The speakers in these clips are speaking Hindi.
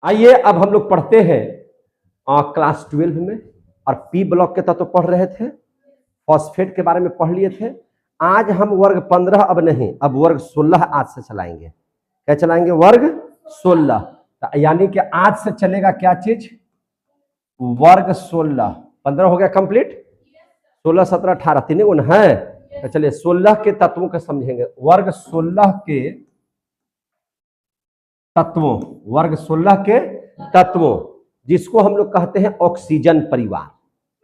आइए अब हम लोग पढ़ते हैं क्लास 12 में, और पी ब्लॉक के तत्व पढ़ रहे थे, फॉस्फेट के बारे में पढ़ लिए थे। आज हम वर्ग 15 अब नहीं, अब वर्ग 16 आज से चलाएंगे। क्या चलाएंगे? वर्ग 16। यानी कि आज से चलेगा क्या चीज? वर्ग 16। 15 हो गया कंप्लीट, 16 17 18 तीन गुण है। तो चलिए 16 के तत्वों को समझेंगे। वर्ग 16 के तत्वों, वर्ग 16 के तत्वों, जिसको हम लोग कहते हैं ऑक्सीजन परिवार,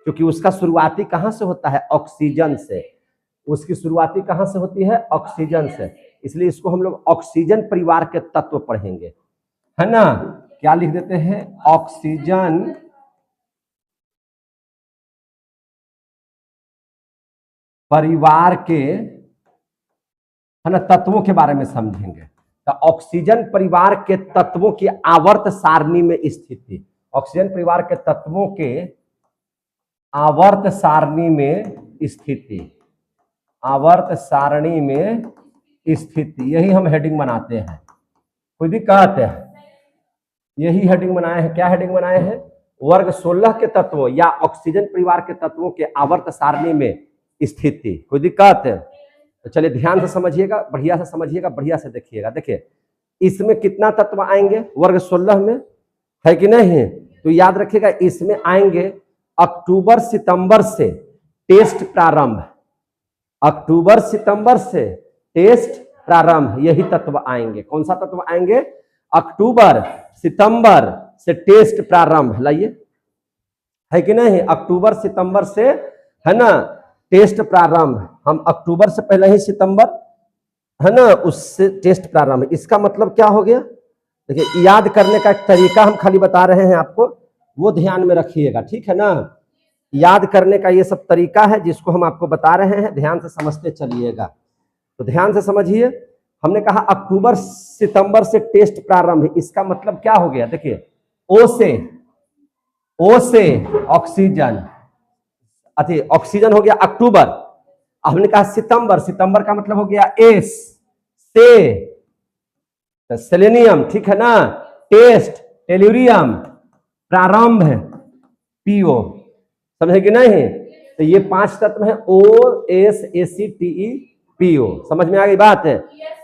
क्योंकि उसका शुरुआती कहां से होता है? ऑक्सीजन से। उसकी शुरुआती कहां से होती है? ऑक्सीजन से। इसलिए इसको हम लोग ऑक्सीजन परिवार के तत्व पढ़ेंगे, है ना। क्या लिख देते हैं? ऑक्सीजन परिवार के, है ना, तत्वों के बारे में समझेंगे। तो ऑक्सीजन परिवार के तत्वों की आवर्त सारणी में स्थिति, ऑक्सीजन परिवार के तत्वों के आवर्त सारणी में स्थिति, आवर्त सारणी में स्थिति, यही हम हेडिंग बनाते हैं। कोई दिक्कत है? यही हेडिंग बनाए हैं। क्या हेडिंग बनाए हैं? वर्ग 16 के तत्वों या ऑक्सीजन परिवार के तत्वों के आवर्त सारणी में स्थिति। कोई दिक्कत है? तो चलिए ध्यान से समझिएगा, बढ़िया से समझिएगा, बढ़िया से देखिएगा। देखिए इसमें कितना तत्व आएंगे वर्ग 16 में, है कि नहीं? तो याद रखिएगा, इसमें आएंगे अक्टूबर सितंबर से टेस्ट प्रारंभ, अक्टूबर सितंबर से टेस्ट प्रारंभ, यही तत्व आएंगे। कौन सा तत्व आएंगे? अक्टूबर सितंबर से टेस्ट प्रारंभ। लाइए, है कि नहीं? अक्टूबर सितंबर से, है ना, टेस्ट प्रारंभ। हम अक्टूबर से पहले ही सितंबर, है ना, उससे टेस्ट प्रारंभ। इसका मतलब क्या हो गया? देखिए याद करने का एक तरीका हम खाली बता रहे हैं आपको, वो ध्यान में रखिएगा, ठीक है ना। याद करने का ये सब तरीका है जिसको हम आपको बता रहे हैं, ध्यान से समझते चलिएगा। तो ध्यान से समझिए, हमने कहा अक्टूबर सितंबर से टेस्ट प्रारंभ, इसका मतलब क्या हो गया? देखिए ओ से ऑक्सीजन, ऑक्सीजन हो गया अक्टूबर। हमने कहा सितंबर, सितंबर का मतलब हो गया एस से सेलेनियम, ठीक है ना। टेस्ट टेल्यूरियम, प्रारंभ पीओ, समझे कि नहीं? तो ये 5 तत्व है, O S A C T E PO. समझ में आ गई बात है?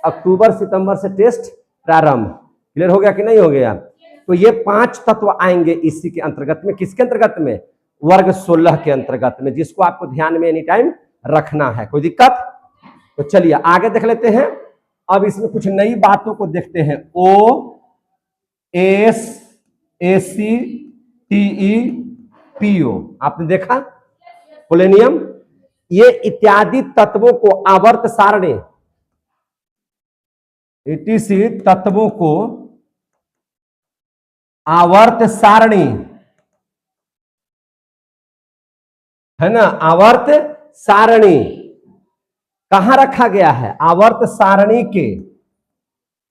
अक्टूबर सितंबर से टेस्ट प्रारंभ। क्लियर हो गया कि नहीं हो गया? तो ये 5 तत्व आएंगे इसी के अंतर्गत में। किसके अंतर्गत में? वर्ग 16 के अंतर्गत में, जिसको आपको ध्यान में एनी टाइम रखना है। कोई दिक्कत? तो चलिए आगे देख लेते हैं। अब इसमें कुछ नई बातों को देखते हैं। O S A C T E PO, आपने देखा पोलेनियम, ये इत्यादि तत्वों को आवर्त सारणी, एटीसी तत्वों को आवर्त सारणी, है ना, आवर्त सारणी कहां रखा गया है? आवर्त सारणी के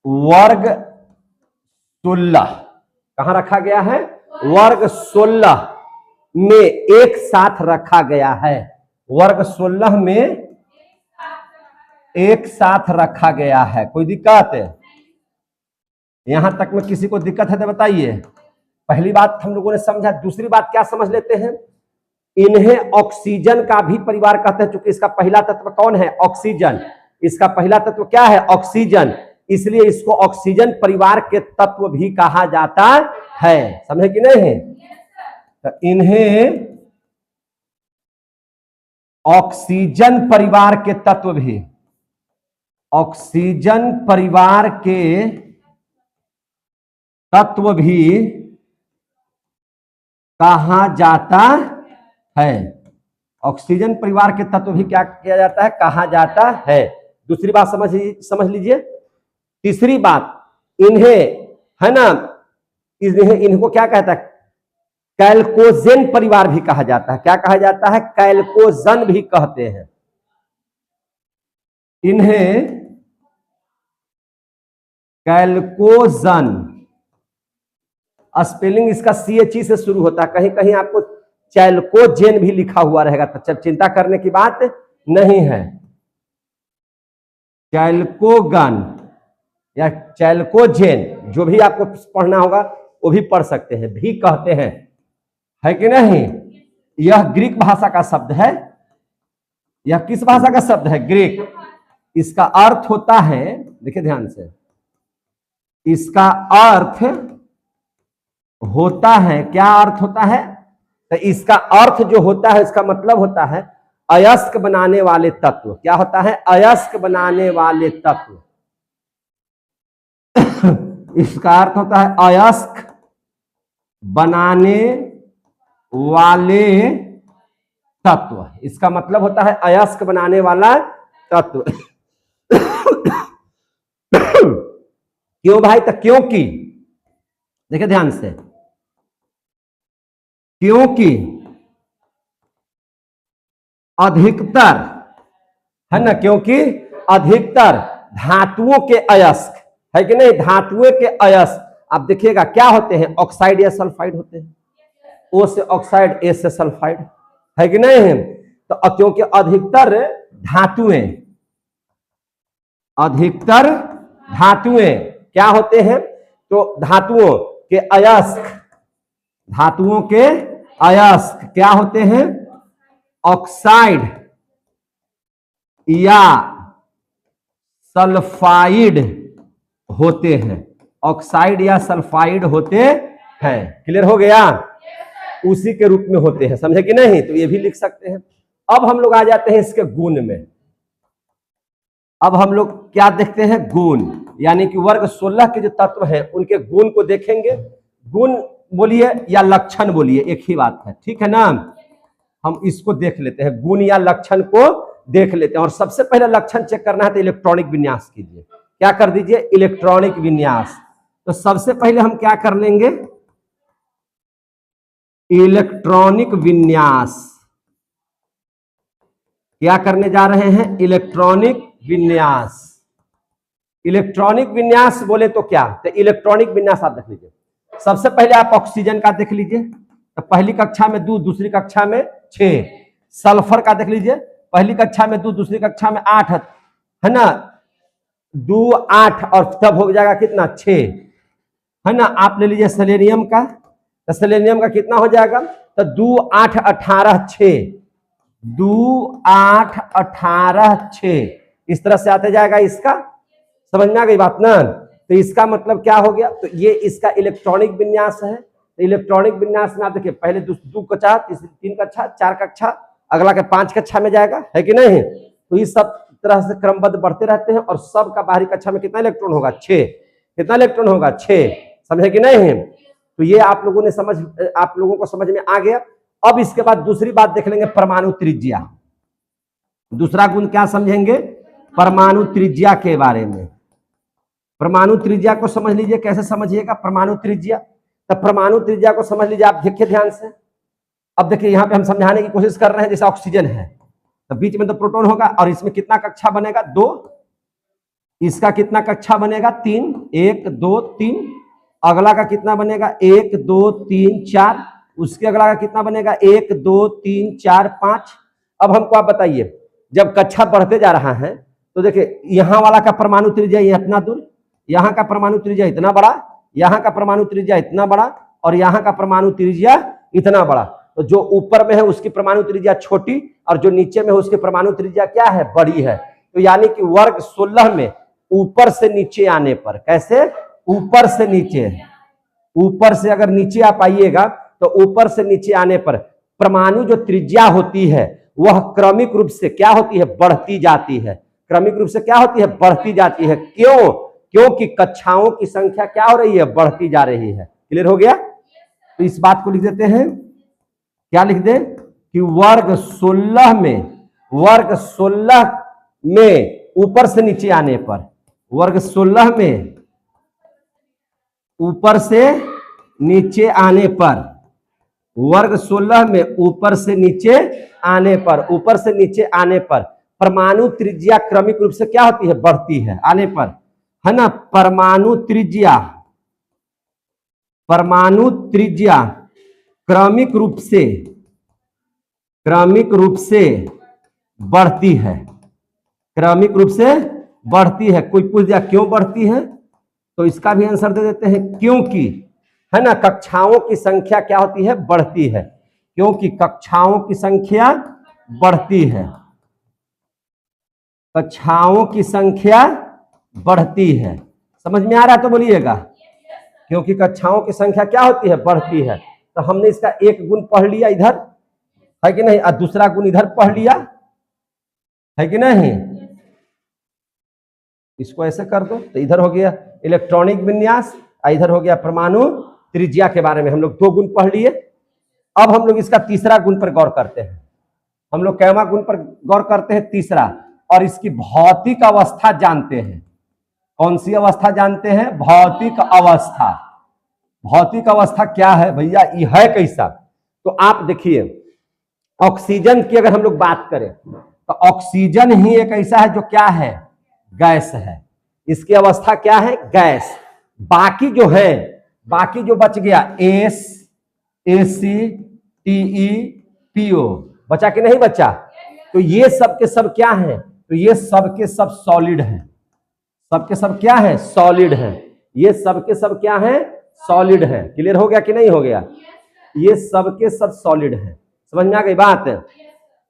वर्ग 16 कहां रखा गया है? वर्ग 16 में एक साथ रखा गया है। वर्ग 16 में एक साथ रखा गया है। कोई दिक्कत है? यहां तक में किसी को दिक्कत है तो बताइए। पहली बात हम लोगों ने समझा। दूसरी बात क्या समझ लेते हैं? इन्हें ऑक्सीजन का भी परिवार कहते हैं, क्योंकि इसका पहला तत्व कौन है? ऑक्सीजन। इसका पहला तत्व क्या है? ऑक्सीजन। इसलिए इसको ऑक्सीजन परिवार के तत्व भी कहा जाता है। समझे कि नहीं? तो इन्हें ऑक्सीजन परिवार के तत्व भी, ऑक्सीजन परिवार के तत्व भी कहा जाता है। ऑक्सीजन परिवार के तत्व भी क्या किया जाता है? कहा जाता है। दूसरी बात समझ लीजिए। तीसरी बात, इन्हें, है ना, इनको क्या कहता है? कैल्कोजेन परिवार भी कहा जाता है। क्या कहा जाता है? कैल्कोजन भी कहते हैं। इन्हें कैल्कोजन, स्पेलिंग इसका CHE से शुरू होता है। कहीं कहीं आपको चैल्कोजेन भी लिखा हुआ रहेगा, तो चिंता करने की बात नहीं है। चैल्कोगन या चैल्कोजेन, जो भी आपको पढ़ना होगा, वो भी पढ़ सकते हैं, भी कहते हैं, है कि नहीं। यह ग्रीक भाषा का शब्द है। यह किस भाषा का शब्द है? ग्रीक। इसका अर्थ होता है, देखिए ध्यान से, इसका अर्थ होता है, क्या अर्थ होता है? तो इसका अर्थ जो होता है, इसका मतलब होता है अयस्क बनाने वाले तत्व। क्या होता है? अयस्क बनाने वाले तत्व। इसका अर्थ होता है अयस्क बनाने वाले तत्व। इसका मतलब होता है अयस्क बनाने वाला तत्व। क्यों भाई? तो क्योंकि देखिए ध्यान से, क्योंकि अधिकतर, है ना, क्योंकि अधिकतर धातुओं के अयस्क, है कि नहीं, धातुओं के अयस्क आप देखिएगा क्या होते हैं? ऑक्साइड या सल्फाइड होते हैं। ओ से ऑक्साइड, ए से सल्फाइड, है कि नहीं। तो क्योंकि अधिकतर धातुएं क्या होते हैं? तो धातुओं के अयस्क क्या होते हैं? ऑक्साइड या सल्फाइड होते हैं। ऑक्साइड या सल्फाइड होते हैं। क्लियर हो गया? उसी के रूप में होते हैं, समझे कि नहीं। तो ये भी लिख सकते हैं। अब हम लोग आ जाते हैं इसके गुण में। अब हम लोग क्या देखते हैं? गुण, यानी कि वर्ग 16 के जो तत्व हैं उनके गुण को देखेंगे। गुण बोलिए या लक्षण बोलिए, एक ही बात है, ठीक है ना। हम इसको देख लेते हैं, गुण या लक्षण को देख लेते हैं। और सबसे पहले लक्षण चेक करना है तो इलेक्ट्रॉनिक विन्यास कीजिए। क्या कर दीजिए? इलेक्ट्रॉनिक विन्यास। तो सबसे पहले हम क्या कर लेंगे? इलेक्ट्रॉनिक विन्यास। क्या करने जा रहे हैं? इलेक्ट्रॉनिक विन्यास। इलेक्ट्रॉनिक विन्यास बोले तो क्या? तो इलेक्ट्रॉनिक विन्यास आप देख लीजिए। सबसे पहले आप ऑक्सीजन का देख लीजिए, तो पहली कक्षा में 2, दूसरी कक्षा में 6। सल्फर का देख लीजिए, पहली कक्षा में 2, दूसरी कक्षा में 8, है ना। 2, 8 और तब हो जाएगा कितना? 6, है ना। आप ले लीजिए सेलेनियम का, तो सेलेनियम का कितना हो जाएगा? तो 2, 8, 18, 6। 2, 8, 18, 6 इस तरह से आते जाएगा। इसका समझ में आ गई बात ना। तो इसका मतलब क्या हो गया? तो ये इसका इलेक्ट्रॉनिक विन्यास है। तो इलेक्ट्रॉनिक विन्यास में आप देखिए, पहले 2 कक्षा, 3 कक्षा, 4 कक्षा, अगला के 5 कक्षा में जाएगा, है कि नहीं। तो इस सब तरह से क्रमबद्ध बढ़ते रहते हैं। और सबका बाहरी कक्षा में कितना इलेक्ट्रॉन होगा? 6। कितना इलेक्ट्रॉन होगा? 6। समझे कि नहीं। तो ये आप लोगों को समझ में आ गया। अब इसके बाद दूसरी बात देख लेंगे, परमाणु त्रिज्या। दूसरा गुण क्या समझेंगे? परमाणु त्रिज्या के बारे में। परमाणु त्रिज्या को समझ लीजिए। कैसे समझिएगा परमाणु त्रिज्या? तो परमाणु त्रिज्या को समझ लीजिए, आप देखिए ध्यान से। अब देखिए यहां पे हम समझाने की कोशिश कर रहे हैं, जैसे ऑक्सीजन है तो बीच में तो प्रोटॉन होगा, और इसमें कितना कक्षा बनेगा? 2। इसका कितना कक्षा बनेगा? 3। 1, 2, 3। अगला का कितना बनेगा? 1, 2, 3, 4। उसके अगला का कितना बनेगा? 1, 2, 3, 4, 5। अब हमको आप बताइए, जब कक्षा बढ़ते जा रहा है तो देखिए यहां वाला का परमाणु त्रिज्या इतना दूर, यहाँ का परमाणु त्रिज्या इतना बड़ा, यहाँ का परमाणु त्रिज्या इतना बड़ा, और यहाँ का परमाणु त्रिज्या इतना बड़ा। तो जो ऊपर में है उसकी परमाणु त्रिज्या छोटी, और जो नीचे में है उसकी परमाणु त्रिज्या क्या है? बड़ी है। तो यानी कि वर्ग 16 में ऊपर से नीचे आने पर, कैसे? ऊपर से नीचे, ऊपर से अगर नीचे आप आइएगा तो ऊपर से नीचे आने पर परमाणु जो त्रिज्या होती है वह क्रमिक रूप से क्या होती है? बढ़ती जाती है। क्रमिक रूप से क्या होती है? बढ़ती जाती है। क्यों? क्योंकि कक्षाओं की संख्या क्या हो रही है? बढ़ती जा रही है। क्लियर हो गया? तो इस बात को लिख देते हैं, क्या लिख दे कि वर्ग 16 में ऊपर से नीचे आने पर, वर्ग 16 में ऊपर से नीचे आने पर, वर्ग 16 में ऊपर से नीचे आने पर, ऊपर से नीचे आने पर परमाणु त्रिज्या क्रमिक रूप से क्या होती है? बढ़ती है आने पर, है ना। परमाणु त्रिज्या क्रमिक रूप से बढ़ती है। क्रमिक रूप से बढ़ती है। कोई पूछ दिया क्यों बढ़ती है, तो इसका भी आंसर दे देते हैं, क्योंकि, है ना, कक्षाओं की संख्या क्या होती है, बढ़ती है, क्योंकि कक्षाओं की संख्या बढ़ती है, कक्षाओं की संख्या बढ़ती है। समझ में आ रहा है तो बोलिएगा, क्योंकि कक्षाओं की संख्या क्या होती है, बढ़ती है। तो हमने इसका एक गुण पढ़ लिया इधर, है कि नहीं, और दूसरा गुण इधर पढ़ लिया, है कि नहीं। इसको ऐसे कर दो तो इधर हो गया इलेक्ट्रॉनिक विन्यास, इधर हो गया परमाणु त्रिज्या के बारे में हम लोग दो गुण पढ़ लिए। अब हम लोग इसका तीसरा गुण पर गौर करते हैं। हम लोग कैवा गुण पर गौर करते हैं, तीसरा, और इसकी भौतिक अवस्था जानते हैं। कौन सी अवस्था जानते हैं, भौतिक अवस्था। भौतिक अवस्था क्या है भैया, ये है कैसा, तो आप देखिए ऑक्सीजन की अगर हम लोग बात करें तो ऑक्सीजन ही एक ऐसा है जो क्या है, गैस है। इसकी अवस्था क्या है, गैस। बाकी जो है, बाकी जो बच गया एस, एसी, टीई, पीओ, बचा कि नहीं बचा, तो ये सब के सब क्या है, तो ये सब के सब सॉलिड है। सब के सब क्या है, सॉलिड है। ये सब के सब क्या है, सॉलिड है। क्लियर हो गया कि नहीं हो गया, ये सब के सब सॉलिड है। समझ में आ गई बात,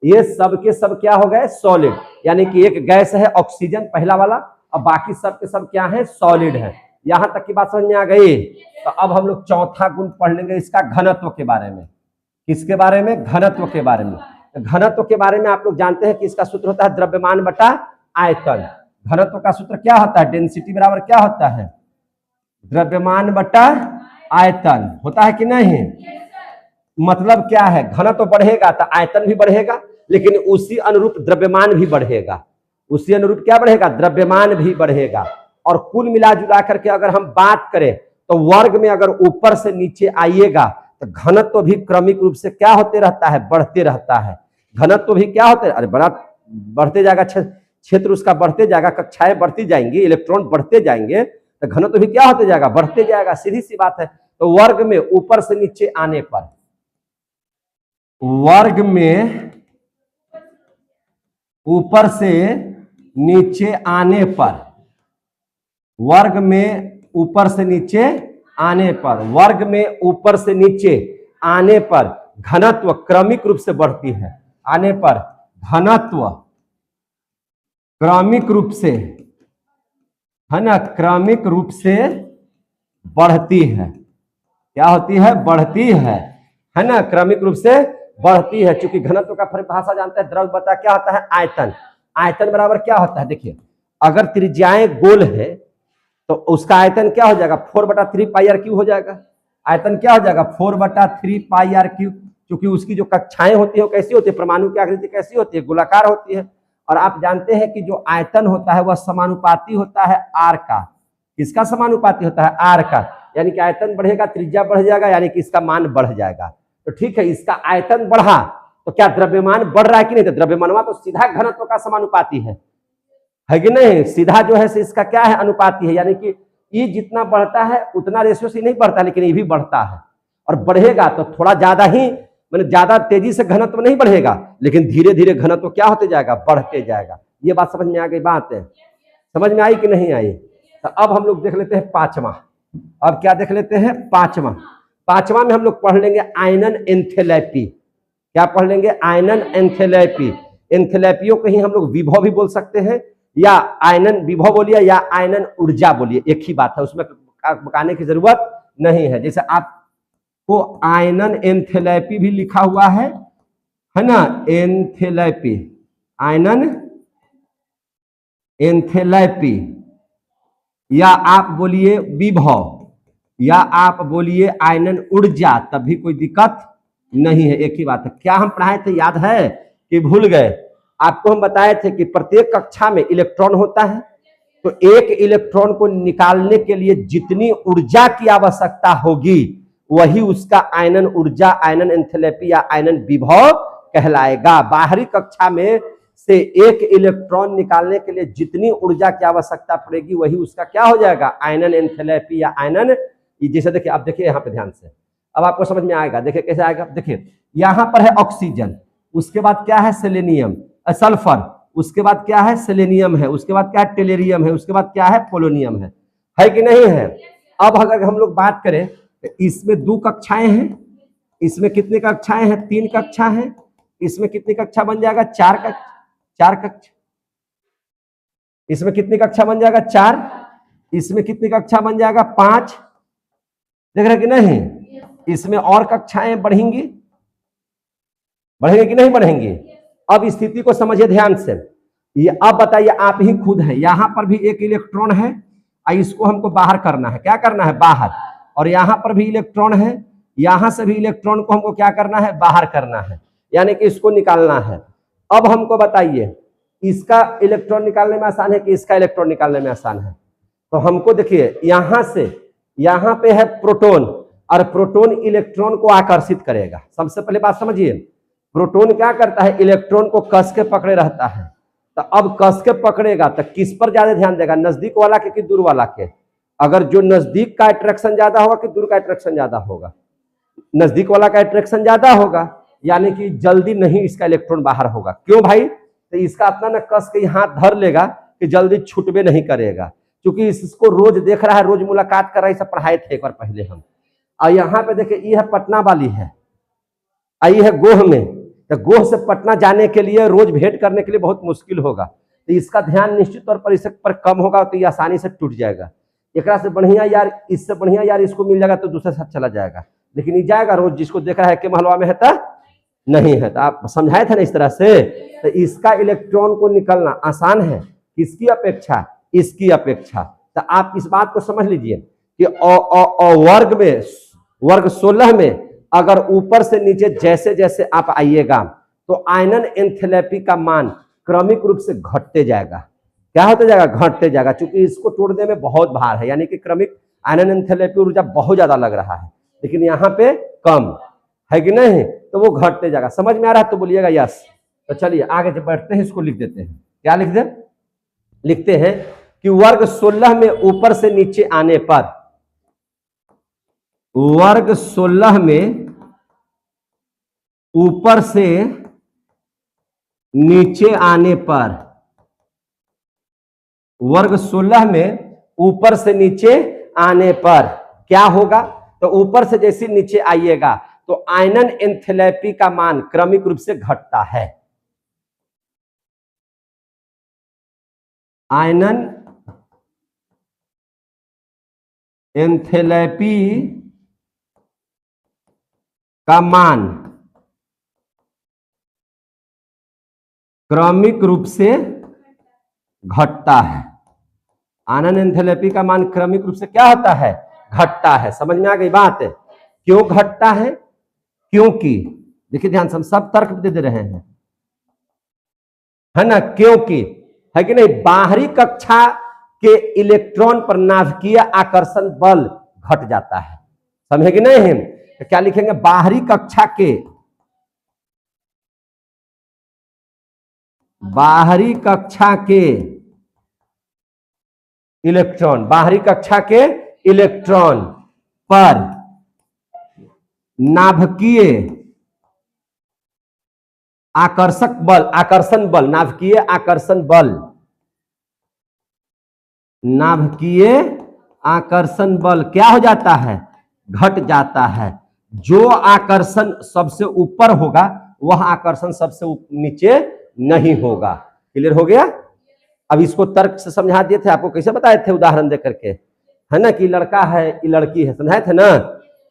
ये सब के सब क्या हो गए, सॉलिड, यानी कि एक गैस है ऑक्सीजन पहला वाला, और बाकी सब के सब क्या है, सॉलिड है। यहां तक की बात समझ में आ गई। तो अब हम लोग चौथा गुण पढ़ लेंगे इसका, घनत्व के बारे में। किसके बारे में, घनत्व के बारे में। घनत्व के बारे में आप लोग जानते हैं कि इसका सूत्र होता है द्रव्यमान बटा आयतन। घनत्व का सूत्र क्या होता है, डेंसिटी बराबर क्या होता है, द्रव्यमान बटा आयतन, होता है कि नहीं। मतलब क्या है, घनत्व बढ़ेगा तो आयतन भी बढ़ेगा, लेकिन उसी अनुरूप द्रव्यमान भी बढ़ेगा। उसी अनुरूप क्या बढ़ेगा, द्रव्यमान भी बढ़ेगा। और कुल मिला जुला करके अगर हम बात करें तो वर्ग में अगर ऊपर से नीचे आइएगा तो घनत्व भी क्रमिक रूप से क्या होते रहता है, बढ़ते रहता है। घनत्व भी क्या होते, अरे बड़ा बढ़ते जाएगा, क्षेत्र उसका बढ़ते जाएगा, कक्षाएं बढ़ती जाएंगी, इलेक्ट्रॉन बढ़ते जाएंगे, तो घनत्व भी क्या होते जाएगा, बढ़ते जाएगा। सीधी सी बात है। तो वर्ग में ऊपर से नीचे आने पर, वर्ग में ऊपर से नीचे आने पर, वर्ग में ऊपर से नीचे आने पर, वर्ग में ऊपर से नीचे आने पर घनत्व क्रमिक रूप से बढ़ती है। आने पर घनत्व क्रमिक रूप से, है ना, क्रमिक रूप से बढ़ती है। क्या होती है, बढ़ती है ना, क्रमिक रूप से बढ़ती है। चूंकि घनत्व का परिभाषा जानते हैं, द्रव्य बटा क्या होता है, आयतन। आयतन बराबर क्या होता है, देखिए अगर त्रिज्याएं गोल है तो उसका आयतन क्या हो जाएगा, 4/3 पाई आर क्यू हो जाएगा। आयतन क्या हो जाएगा, 4/3 पाई आर क्यू। क्योंकि उसकी जो कक्षाएं होती है कैसी होती है, परमाणु की आकृति कैसी होती है, गोलाकार होती है। और आप जानते हैं कि जो आयतन होता है वह समानुपाती होता है आर का। किसका समानुपाती होता है, आर का। यानी कि आयतन बढ़ेगा, त्रिज्या बढ़ जाएगा, यानी कि इसका मान बढ़ जाएगा। तो ठीक है, इसका आयतन बढ़ा तो क्या द्रव्यमान बढ़ रहा है कि नहीं, तो द्रव्यमानवा तो सीधा घनत्व का समानुपाती है कि नहीं, सीधा जो है इसका क्या है, अनुपाती है। यानी कि ये जितना बढ़ता है उतना रेशियो से नहीं बढ़ता, लेकिन ये भी बढ़ता है। और बढ़ेगा तो थोड़ा ज्यादा ही, मतलब ज्यादा तेजी से घनत्व नहीं बढ़ेगा, लेकिन धीरे धीरे घनत्व क्या होते जाएगा, बढ़ते जाएगा। ये बात समझ में आ गई, बात है समझ में आई कि नहीं आई। तो अब हम लोग देख लेते हैं पांचवा। अब क्या देख लेते हैं, पांचवा। पांचवा में हम लोग पढ़ लेंगे आयनन एंथैल्पी। क्या पढ़ लेंगे, आयनन एंथैल्पी। एंथैल्पियों को ही हम लोग विभव भी बोल सकते हैं, या आयनन विभव बोलिए या आयनन ऊर्जा बोलिए, एक ही बात है, उसमें बताने की जरूरत नहीं है। जैसे आपको आयनन एंथैल्पी भी लिखा हुआ है ना, एंथैल्पी, आयनन एंथैल्पी, या आप बोलिए विभव, या आप बोलिए आयनन ऊर्जा, तब भी कोई दिक्कत नहीं है, एक ही बात है। क्या हम पढ़ाए थे, याद है कि भूल गए। आपको हम बताए थे कि प्रत्येक कक्षा में इलेक्ट्रॉन होता है, तो एक इलेक्ट्रॉन को निकालने के लिए जितनी ऊर्जा की आवश्यकता होगी वही उसका आयनन ऊर्जा, आयनन एंथैल्पी या आयनन विभव कहलाएगा। बाहरी कक्षा में से एक इलेक्ट्रॉन निकालने के लिए जितनी ऊर्जा की आवश्यकता पड़ेगी वही उसका क्या हो जाएगा, आयनन एंथैल्पी या आयनन। जैसे देखिए, आप देखिए यहाँ पे ध्यान से, अब आपको समझ में आएगा। देखिए कैसे आएगा, देखिए यहाँ पर है ऑक्सीजन, उसके बाद क्या है सेलेनियम, सल्फर, उसके बाद क्या है सेलेनियम है, उसके बाद क्या है टेलेरियम है, उसके बाद क्या है पोलोनियम है कि नहीं है। अब अगर हम लोग बात करें इसमें 2 कक्षाएं हैं, इसमें कितनी कक्षाएं हैं? 3 कक्षा हैं। इसमें कितनी कक्षा बन जाएगा? 4 कक्षा। इसमें कितनी कक्षा बन जाएगा? 4। इसमें कितनी कक्षा बन जाएगा? 5। देख रहे कि नहीं? इसमें और कक्षाएं बढ़ेंगी कि नहीं बढ़ेंगी? अब स्थिति को समझिए ध्यान से। ये अब बताइए, आप ही खुद है, यहां पर भी एक इलेक्ट्रॉन है, इसको हमको बाहर करना है। क्या करना है? बाहर। और यहां पर भी इलेक्ट्रॉन है, यहां से भी इलेक्ट्रॉन को हमको क्या करना है? बाहर करना है, यानी कि इसको निकालना है। अब हमको बताइए, इसका इलेक्ट्रॉन निकालने में आसान है कि इसका इलेक्ट्रॉन निकालने में आसान है? तो हमको देखिए, यहां से यहां पे है प्रोटॉन, और प्रोटॉन इलेक्ट्रॉन को आकर्षित करेगा। सबसे पहले बात समझिए, प्रोटॉन क्या करता है? इलेक्ट्रॉन को कस के पकड़े रहता है। तो अब कस के पकड़ेगा तो किस पर ज्यादा ध्यान देगा? नजदीक वाला के कि दूर वाला के? अगर जो नजदीक का अट्रैक्शन ज्यादा होगा कि दूर का अट्रैक्शन ज्यादा होगा? नजदीक वाला का अट्रैक्शन ज्यादा होगा, यानी कि जल्दी नहीं इसका इलेक्ट्रॉन बाहर होगा। क्यों भाई? तो इसका अपना न कस के हाथ धर लेगा कि जल्दी छूटबे नहीं करेगा, क्योंकि इसको रोज देख रहा है, रोज मुलाकात कर रहा है। इसे पढ़ाए थे एक बार पहले हम। और यहाँ पे देखिए, ये है पटना वाली है, आई है गोह में। तो गोह से पटना जाने के लिए, रोज भेंट करने के लिए बहुत मुश्किल होगा, तो इसका ध्यान निश्चित तौर पर इस पर कम होगा, तो ये आसानी से टूट जाएगा। एक से बढ़िया यार, इससे बढ़िया यार इसको मिल जाएगा तो दूसरे साथ चला जाएगा, लेकिन ये जाएगा रोज जिसको देख रहा है कि महलवा में है तो नहीं है। तो आप समझाए थे ना इस तरह से। तो इसका इलेक्ट्रॉन को निकलना आसान है किसकी अपेक्षा? इसकी अपेक्षा। तो आप इस बात को समझ लीजिए कि वर्ग 16 में अगर ऊपर से नीचे जैसे जैसे आप आइएगा तो आयनन एंथैल्पी का मान क्रमिक रूप से घटते जाएगा। क्या होते जाएगा? घटते जाएगा, क्योंकि इसको तोड़ने में बहुत भार है, यानी कि क्रमिक आयनन एंथैल्पी ऊर्जा बहुत ज्यादा लग रहा है, लेकिन यहाँ पे कम है कि नहीं, तो वो घटते जाएगा। समझ में आ रहा है तो बोलिएगा यस। तो चलिए आगे जब बैठते हैं, इसको लिख देते हैं। क्या लिख दे? लिखते हैं कि वर्ग 16 में ऊपर से नीचे आने पर, वर्ग 16 में ऊपर से नीचे आने पर, वर्ग 16 में ऊपर से नीचे आने पर क्या होगा? तो ऊपर से जैसे नीचे आइएगा तो आयनन एंथैल्पी का मान क्रमिक रूप से घटता है। आयनन एंथैल्पी का मान क्रमिक रूप से घटता है। आयनन एंथैल्पी का मान क्रमिक रूप से क्या होता है? घटता है। समझ में आ गई बात? क्यों घटता है? क्योंकि देखिए ध्यान से, हम सब तर्क दे रहे हैं, है ना? क्योंकि है कि नहीं, बाहरी कक्षा के इलेक्ट्रॉन पर नाभिकीय आकर्षण बल घट जाता है। समझे कि नहीं? तो क्या लिखेंगे? बाहरी कक्षा के, बाहरी कक्षा के इलेक्ट्रॉन, बाहरी कक्षा के इलेक्ट्रॉन पर नाभिकीय आकर्षक बल, आकर्षण बल, नाभिकीय आकर्षण बल, नाभिकीय आकर्षण बल क्या हो जाता है? घट जाता है। जो आकर्षण सबसे ऊपर होगा वह आकर्षण सबसे नीचे नहीं होगा। क्लियर हो गया? अब इसको तर्क से समझा दिए थे, आपको कैसे बताए थे उदाहरण दे करके, है ना? कि लड़का है, ये लड़की है, समझाए थे ना?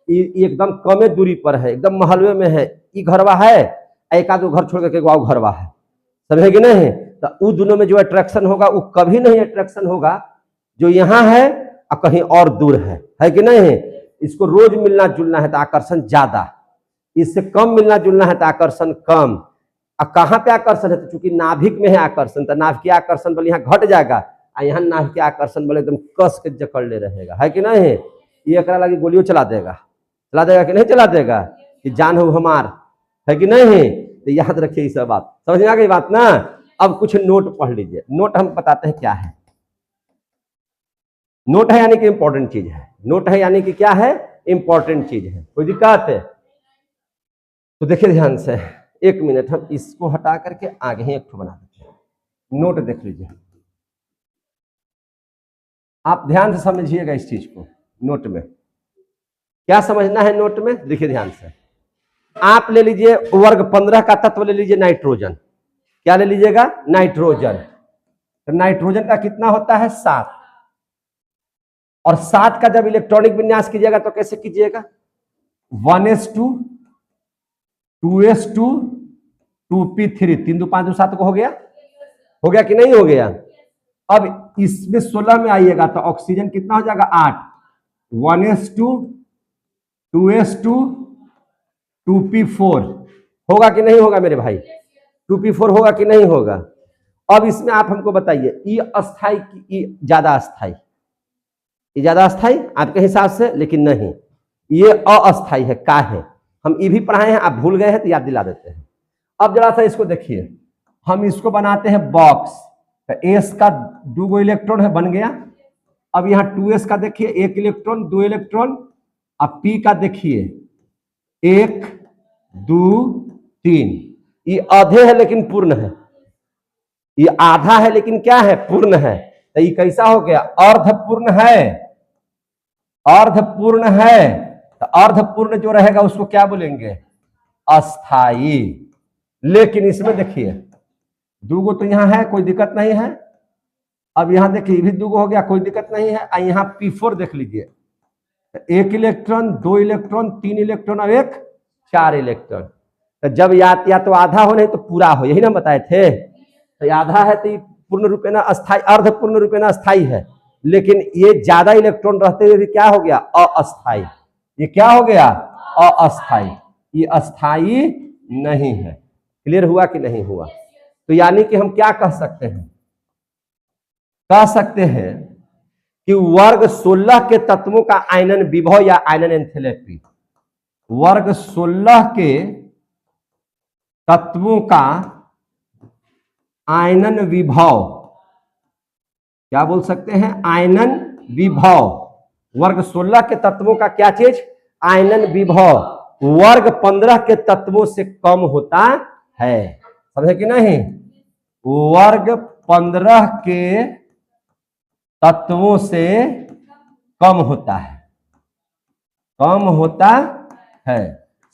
ये एकदम कमे दूरी पर है, एकदम महलवे में है, ये घरवा है, एक आध घर छोड़ करके वो घरवा है। समझे कि नहीं? तो उन दोनों में जो अट्रैक्शन होगा वो कभी नहीं अट्रैक्शन होगा जो यहाँ है और कहीं और दूर है कि नहीं? इसको रोज मिलना जुलना है तो आकर्षण ज्यादा, इससे कम मिलना जुलना है तो आकर्षण कम। अब कहाँ पे आकर्षण है? तो चूंकि नाभिक में है आकर्षण, तो नाभिकीय आकर्षण बल यहाँ घट जाएगा, और यहाँ नाभिकीय आकर्षण बल एकदम कस के जकड़ ले रहेगा, है कि नहीं? ये एकरा लगी गोलियों चला देगा कि नहीं चला देगा? कि जान हो हमार, है कि नहीं? तो याद रखिए ये सब बात। समझ में आ गई बात ना? अब कुछ नोट पढ़ लीजिए। नोट हम बताते हैं क्या है। नोट है यानी कि इंपॉर्टेंट चीज है। नोट है यानी कि क्या है? इंपॉर्टेंट चीज है। कोई दिक्कत है? तो देखिए ध्यान से, एक मिनट, हम इसको हटा करके आगे ही एक बना देते हैं। नोट देख लीजिए, आप ध्यान से समझिएगा इस चीज को। नोट में क्या समझना है नोट में, देखिए ध्यान से। आप ले लीजिए वर्ग 15 का तत्व ले लीजिए नाइट्रोजन। क्या ले लीजिएगा, नाइट्रोजन। तो नाइट्रोजन का कितना होता है, 7। और 7 का जब इलेक्ट्रॉनिक विन्यास कीजिएगा तो कैसे कीजिएगा, 1s2 2s2 2p3, 3 2 5 2 7 को हो गया कि नहीं हो गया। अब इसमें 16 में आइएगा तो ऑक्सीजन कितना हो जाएगा, 8, 1s2 2s2 2p4, होगा कि नहीं होगा मेरे भाई, 2p4 होगा कि नहीं होगा। अब इसमें आप हमको बताइए, ई अस्थाई की ई ज्यादा अस्थाई, ये ज्यादा अस्थाई आपके हिसाब से, लेकिन नहीं, ये अस्थाई है। का है, हम ये भी पढ़ाए हैं, आप भूल गए हैं तो याद दिला देते हैं। अब जरा सा इसको देखिए, हम इसको बनाते हैं बॉक्स, तो एस का 2 इलेक्ट्रॉन है, बन गया। अब यहाँ 2s का देखिए 1 इलेक्ट्रॉन 2 इलेक्ट्रॉन, अब p का देखिए 1 2 3, ये आधे है लेकिन पूर्ण है, ये आधा है लेकिन क्या है, पूर्ण है। तो ये कैसा हो गया, अर्धपूर्ण है, अर्धपूर्ण है। तो अर्धपूर्ण जो रहेगा उसको क्या बोलेंगे, अस्थाई। लेकिन इसमें देखिए 2 तो यहां है, कोई दिक्कत नहीं है। अब यहां देखिए भी 2 हो गया, कोई दिक्कत नहीं है। यहाँ p4 देख लीजिए, 1 इलेक्ट्रॉन 2 इलेक्ट्रॉन 3 इलेक्ट्रॉन और 1 4 इलेक्ट्रॉन। तो जब या तो आधा हो नहीं तो पूरा हो, यही ना बताए थे। तो आधा है तो पूर्ण रूपे ना अस्थाई, अर्धपूर्ण रूपे ना अस्थाई है। लेकिन ये ज्यादा इलेक्ट्रॉन रहते हुए भी क्या हो गया, अस्थाई। ये क्या हो गया, अस्थाई, ये अस्थाई नहीं है। क्लियर हुआ कि नहीं हुआ। तो यानी कि हम क्या कह सकते हैं, कह सकते हैं कि वर्ग 16 के तत्वों का आयनन विभव या आयनन एंथैल्पी, वर्ग 16 के तत्वों का आयनन विभव, क्या बोल सकते हैं, आयनन विभव। वर्ग 16 के तत्वों का क्या चीज, आयनन विभव, वर्ग 15 के तत्वों से कम होता है। समझे कि नहीं, वर्ग 15 के तत्वों से कम होता है, कम होता है।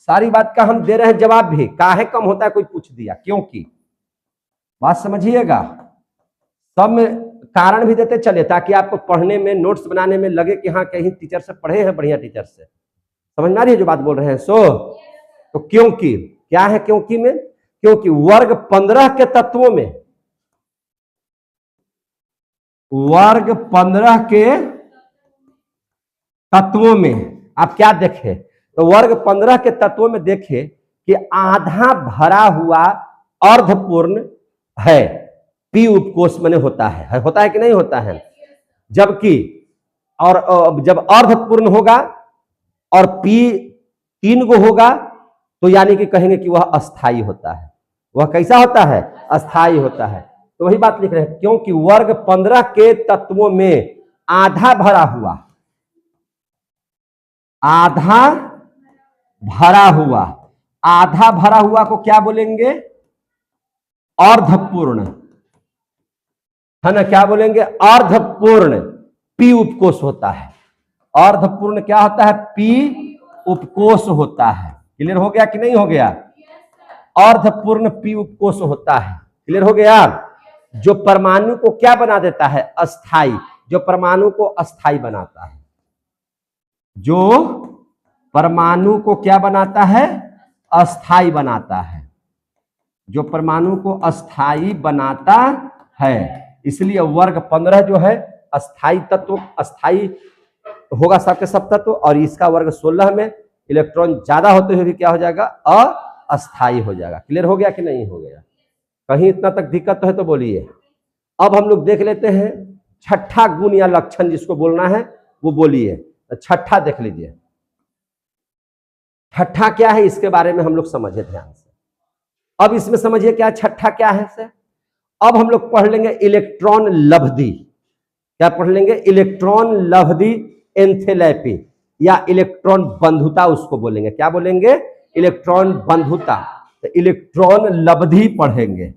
सारी बात का हम दे रहे हैं जवाब भी, काहे कम होता है कोई पूछ दिया, क्योंकि बात समझिएगा, सब में कारण भी देते चले ताकि आपको पढ़ने में, नोट्स बनाने में लगे कि हाँ कहीं टीचर से पढ़े हैं, बढ़िया टीचर से। समझ में आ रही है जो बात बोल रहे हैं। तो क्योंकि क्या है, क्योंकि में, क्योंकि वर्ग 15 के तत्वों में, वर्ग 15 के तत्वों में आप क्या देखें, तो वर्ग 15 के तत्वों में देखें कि आधा भरा हुआ अर्धपूर्ण है, पी उपकोष में होता है कि नहीं होता है। जबकि और जब अर्धपूर्ण होगा और पी 3 गो होगा तो यानी कि कहेंगे कि वह अस्थाई होता है। वह कैसा होता है, अस्थाई होता है। तो वही बात लिख रहे हैं, क्योंकि वर्ग 15 के तत्वों में आधा भरा हुआ, आधा भरा हुआ, आधा भरा हुआ को क्या बोलेंगे, अर्धपूर्ण, है ना, क्या बोलेंगे, अर्धपूर्ण पी उपकोष होता है। अर्धपूर्ण क्या होता है, पी उपकोष होता है। क्लियर हो गया कि नहीं हो गया, अर्धपूर्ण पी उपकोष होता है। क्लियर हो गया। जो परमाणु को क्या बना देता है, अस्थाई, जो परमाणु को अस्थाई बनाता है, जो परमाणु को क्या बनाता है, अस्थाई बनाता है, जो परमाणु को अस्थाई बनाता है। इसलिए वर्ग 15 जो है अस्थाई तत्व, अस्थाई होगा सबके सब तत्व, और इसका वर्ग 16 में इलेक्ट्रॉन ज्यादा होते हुए भी क्या हो जाएगा, अस्थाई हो जाएगा। क्लियर हो गया कि नहीं हो गया, कहीं इतना तक दिक्कत तो है तो बोलिए। अब हम लोग देख लेते हैं छठा गुण या लक्षण, जिसको बोलना है वो बोलिए। तो छठा देख लीजिए, छठा क्या है इसके बारे में हम लोग समझे ध्यान से। अब इसमें समझिए क्या छठा क्या है सर। अब हम लोग पढ़ लेंगे इलेक्ट्रॉन लब्धि। क्या पढ़ लेंगे, इलेक्ट्रॉन लब्धि एंथैल्पी या इलेक्ट्रॉन बंधुता उसको बोलेंगे। क्या बोलेंगे, इलेक्ट्रॉन बंधुता। तो इलेक्ट्रॉन लब्धि पढ़ेंगे,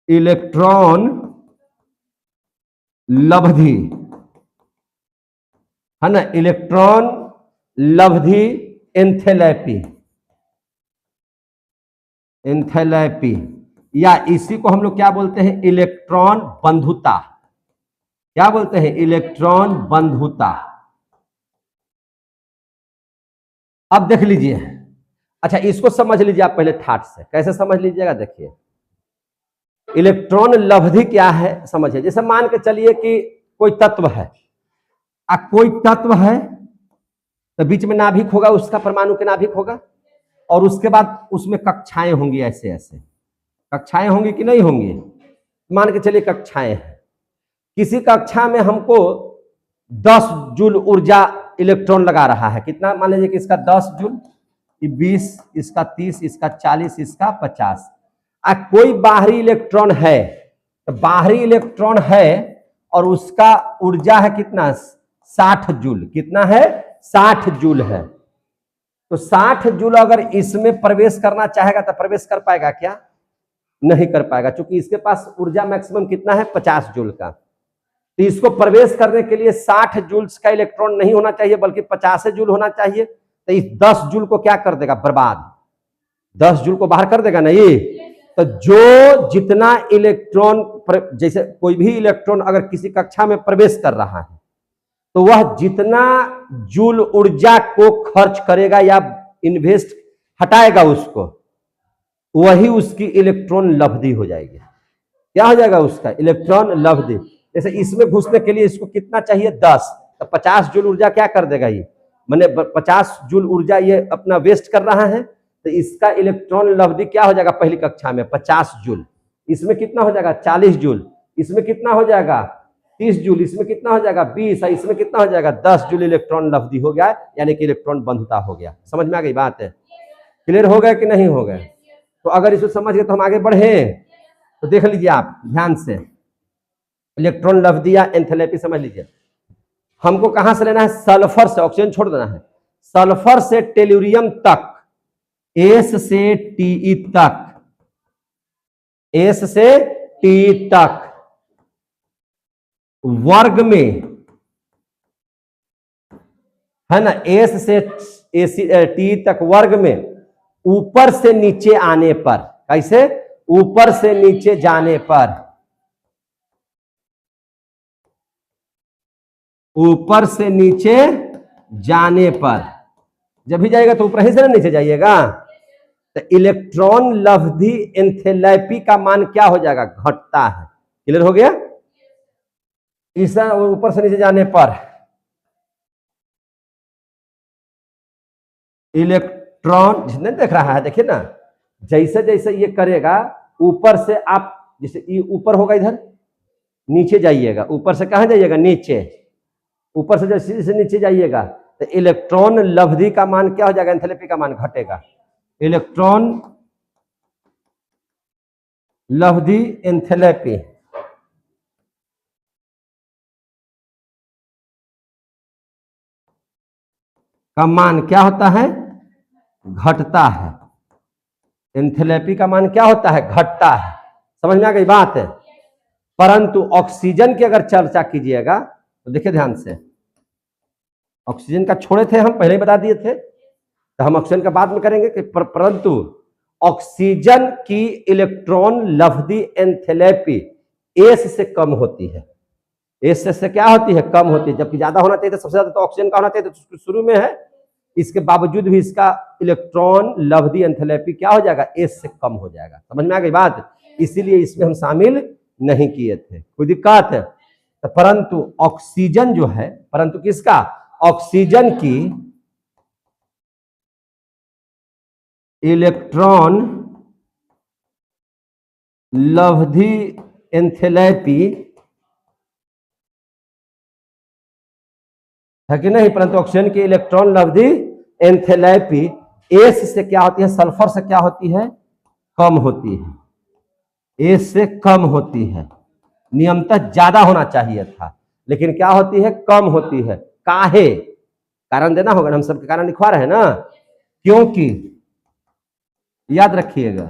इलेक्ट्रॉन लब्धि, है ना, इलेक्ट्रॉन लब्धि एंथैल्पी, एंथैल्पी, या इसी को हम लोग क्या बोलते हैं, इलेक्ट्रॉन बंधुता। क्या बोलते हैं, इलेक्ट्रॉन बंधुता। अब देख लीजिए, अच्छा इसको समझ लीजिए आप पहले ठाट से, कैसे समझ लीजिएगा, देखिए इलेक्ट्रॉन लब्धि क्या है समझिए। जैसे मान के चलिए कि कोई तत्व है, कोई तत्व है तो बीच में नाभिक होगा, उसका परमाणु के नाभिक होगा, और उसके बाद उसमें कक्षाएं होंगी, ऐसे ऐसे कक्षाएं होंगी कि नहीं होंगी। मान के चलिए कक्षाएं हैं, किसी कक्षा में हमको 10 जूल ऊर्जा इलेक्ट्रॉन लगा रहा है। कितना, मान लीजिए कि इसका 10 जूल, 20, इसका 30, इसका 40, इसका 50। कोई बाहरी इलेक्ट्रॉन है, तो बाहरी इलेक्ट्रॉन है और उसका ऊर्जा है कितना, 60 जूल। कितना है, 60 जूल है। तो 60 जूल अगर इसमें प्रवेश करना चाहेगा तो प्रवेश कर पाएगा क्या, नहीं कर पाएगा, क्योंकि इसके पास ऊर्जा मैक्सिमम कितना है, 50 जूल का। तो इसको प्रवेश करने के लिए 60 जूल्स का इलेक्ट्रॉन नहीं होना चाहिए, बल्कि 50 जूल होना चाहिए। तो इस 10 जूल को क्या कर देगा, बर्बाद, 10 जूल को बाहर कर देगा ना ये। तो जो जितना इलेक्ट्रॉन, जैसे कोई भी इलेक्ट्रॉन अगर किसी कक्षा में प्रवेश कर रहा है, तो वह जितना जूल ऊर्जा को खर्च करेगा या इन्वेस्ट हटाएगा उसको, वही उसकी इलेक्ट्रॉन लब्धि हो जाएगी। क्या हो जाएगा उसका, इलेक्ट्रॉन लब्धि। जैसे इसमें घुसने के लिए इसको कितना चाहिए, 10, तो 50 जूल ऊर्जा क्या कर देगा ये, माने 50 जूल ऊर्जा ये अपना वेस्ट कर रहा है। तो इसका इलेक्ट्रॉन लब्धि क्या हो जाएगा, पहली कक्षा में 50 जूल, इसमें कितना हो जाएगा, 40 जूल, इसमें कितना हो जाएगा, 30 जूल, इसमें कितना हो जाएगा, 20, और इसमें कितना हो जाएगा, 10 जूल इलेक्ट्रॉन लब्धि हो गया, यानी कि इलेक्ट्रॉन बंधुता हो गया। समझ में आ गई बात है, क्लियर हो गया कि नहीं हो गया। तो अगर इसको समझ गए तो हम आगे बढ़े। तो देख लीजिए आप ध्यान से, इलेक्ट्रॉन लब्धि या एंथैल्पी समझ लीजिए। हमको कहां से लेना है, सल्फर से, ऑक्सीजन छोड़ देना है, सल्फर से टेल्यूरियम तक, एस से टी तक, एस से टी तक वर्ग में, है ना, एस से टी तक वर्ग में ऊपर से नीचे आने पर, कैसे, ऊपर से नीचे जाने पर, ऊपर से नीचे जाने पर, जब भी जाएगा तो ऊपर ही से ना नीचे जाइएगा, तो इलेक्ट्रॉन लब्धि एंथैल्पी का मान क्या हो जाएगा, घटता है। क्लियर हो गया, इस ऊपर से नीचे जाने पर इलेक्ट्रॉन, जितने देख रहा है देखिए ना, जैसे जैसे ये करेगा ऊपर से, आप जैसे ये ऊपर होगा इधर, नीचे जाइएगा, ऊपर से कहां जाइएगा, नीचे, ऊपर से जैसे नीचे जाइएगा तो इलेक्ट्रॉन लब्धि का मान क्या हो जाएगा, एंथैल्पी का मान घटेगा। इलेक्ट्रॉन लब्धि एंथैल्पी का मान क्या होता है, घटता है। एंथैल्पी का मान क्या होता है, घटता है। समझ में आ गई बात है। परंतु ऑक्सीजन की अगर चर्चा कीजिएगा तो देखिए ध्यान से, ऑक्सीजन का छोड़े थे हम, पहले ही बता दिए थे, तो हम ऑक्सीजन का बाद में करेंगे कि परंतु ऑक्सीजन की इलेक्ट्रॉन लब्धि एंथैल्पी एस से कम होती है। एस से क्या होती है, कम होती है, जबकि ज्यादा होना चाहिए था, सबसे ज्यादा तो ऑक्सीजन का होना चाहिए, तो शुरू में है, इसके बावजूद भी इसका इलेक्ट्रॉन लब्धि एंथैल्पी क्या हो जाएगा, एस से कम हो जाएगा। समझ में आ गई बात, इसीलिए इसमें हम शामिल नहीं किए थे, कोई दिक्कत है। तो परंतु ऑक्सीजन जो है, परंतु किसका, ऑक्सीजन की इलेक्ट्रॉन लब्धि एंथैल्पी है कि नहीं, परंतु ऑक्सीजन की इलेक्ट्रॉन लब्धि एंथैल्पी एस से क्या होती है, सल्फर से क्या होती है, कम होती है, एस से कम होती है। नियमतः ज्यादा होना चाहिए था, लेकिन क्या होती है, कम होती है। काहे, कारण देना होगा, हम सबके कारण लिखवा रहे हैं ना, क्योंकि याद रखिएगा,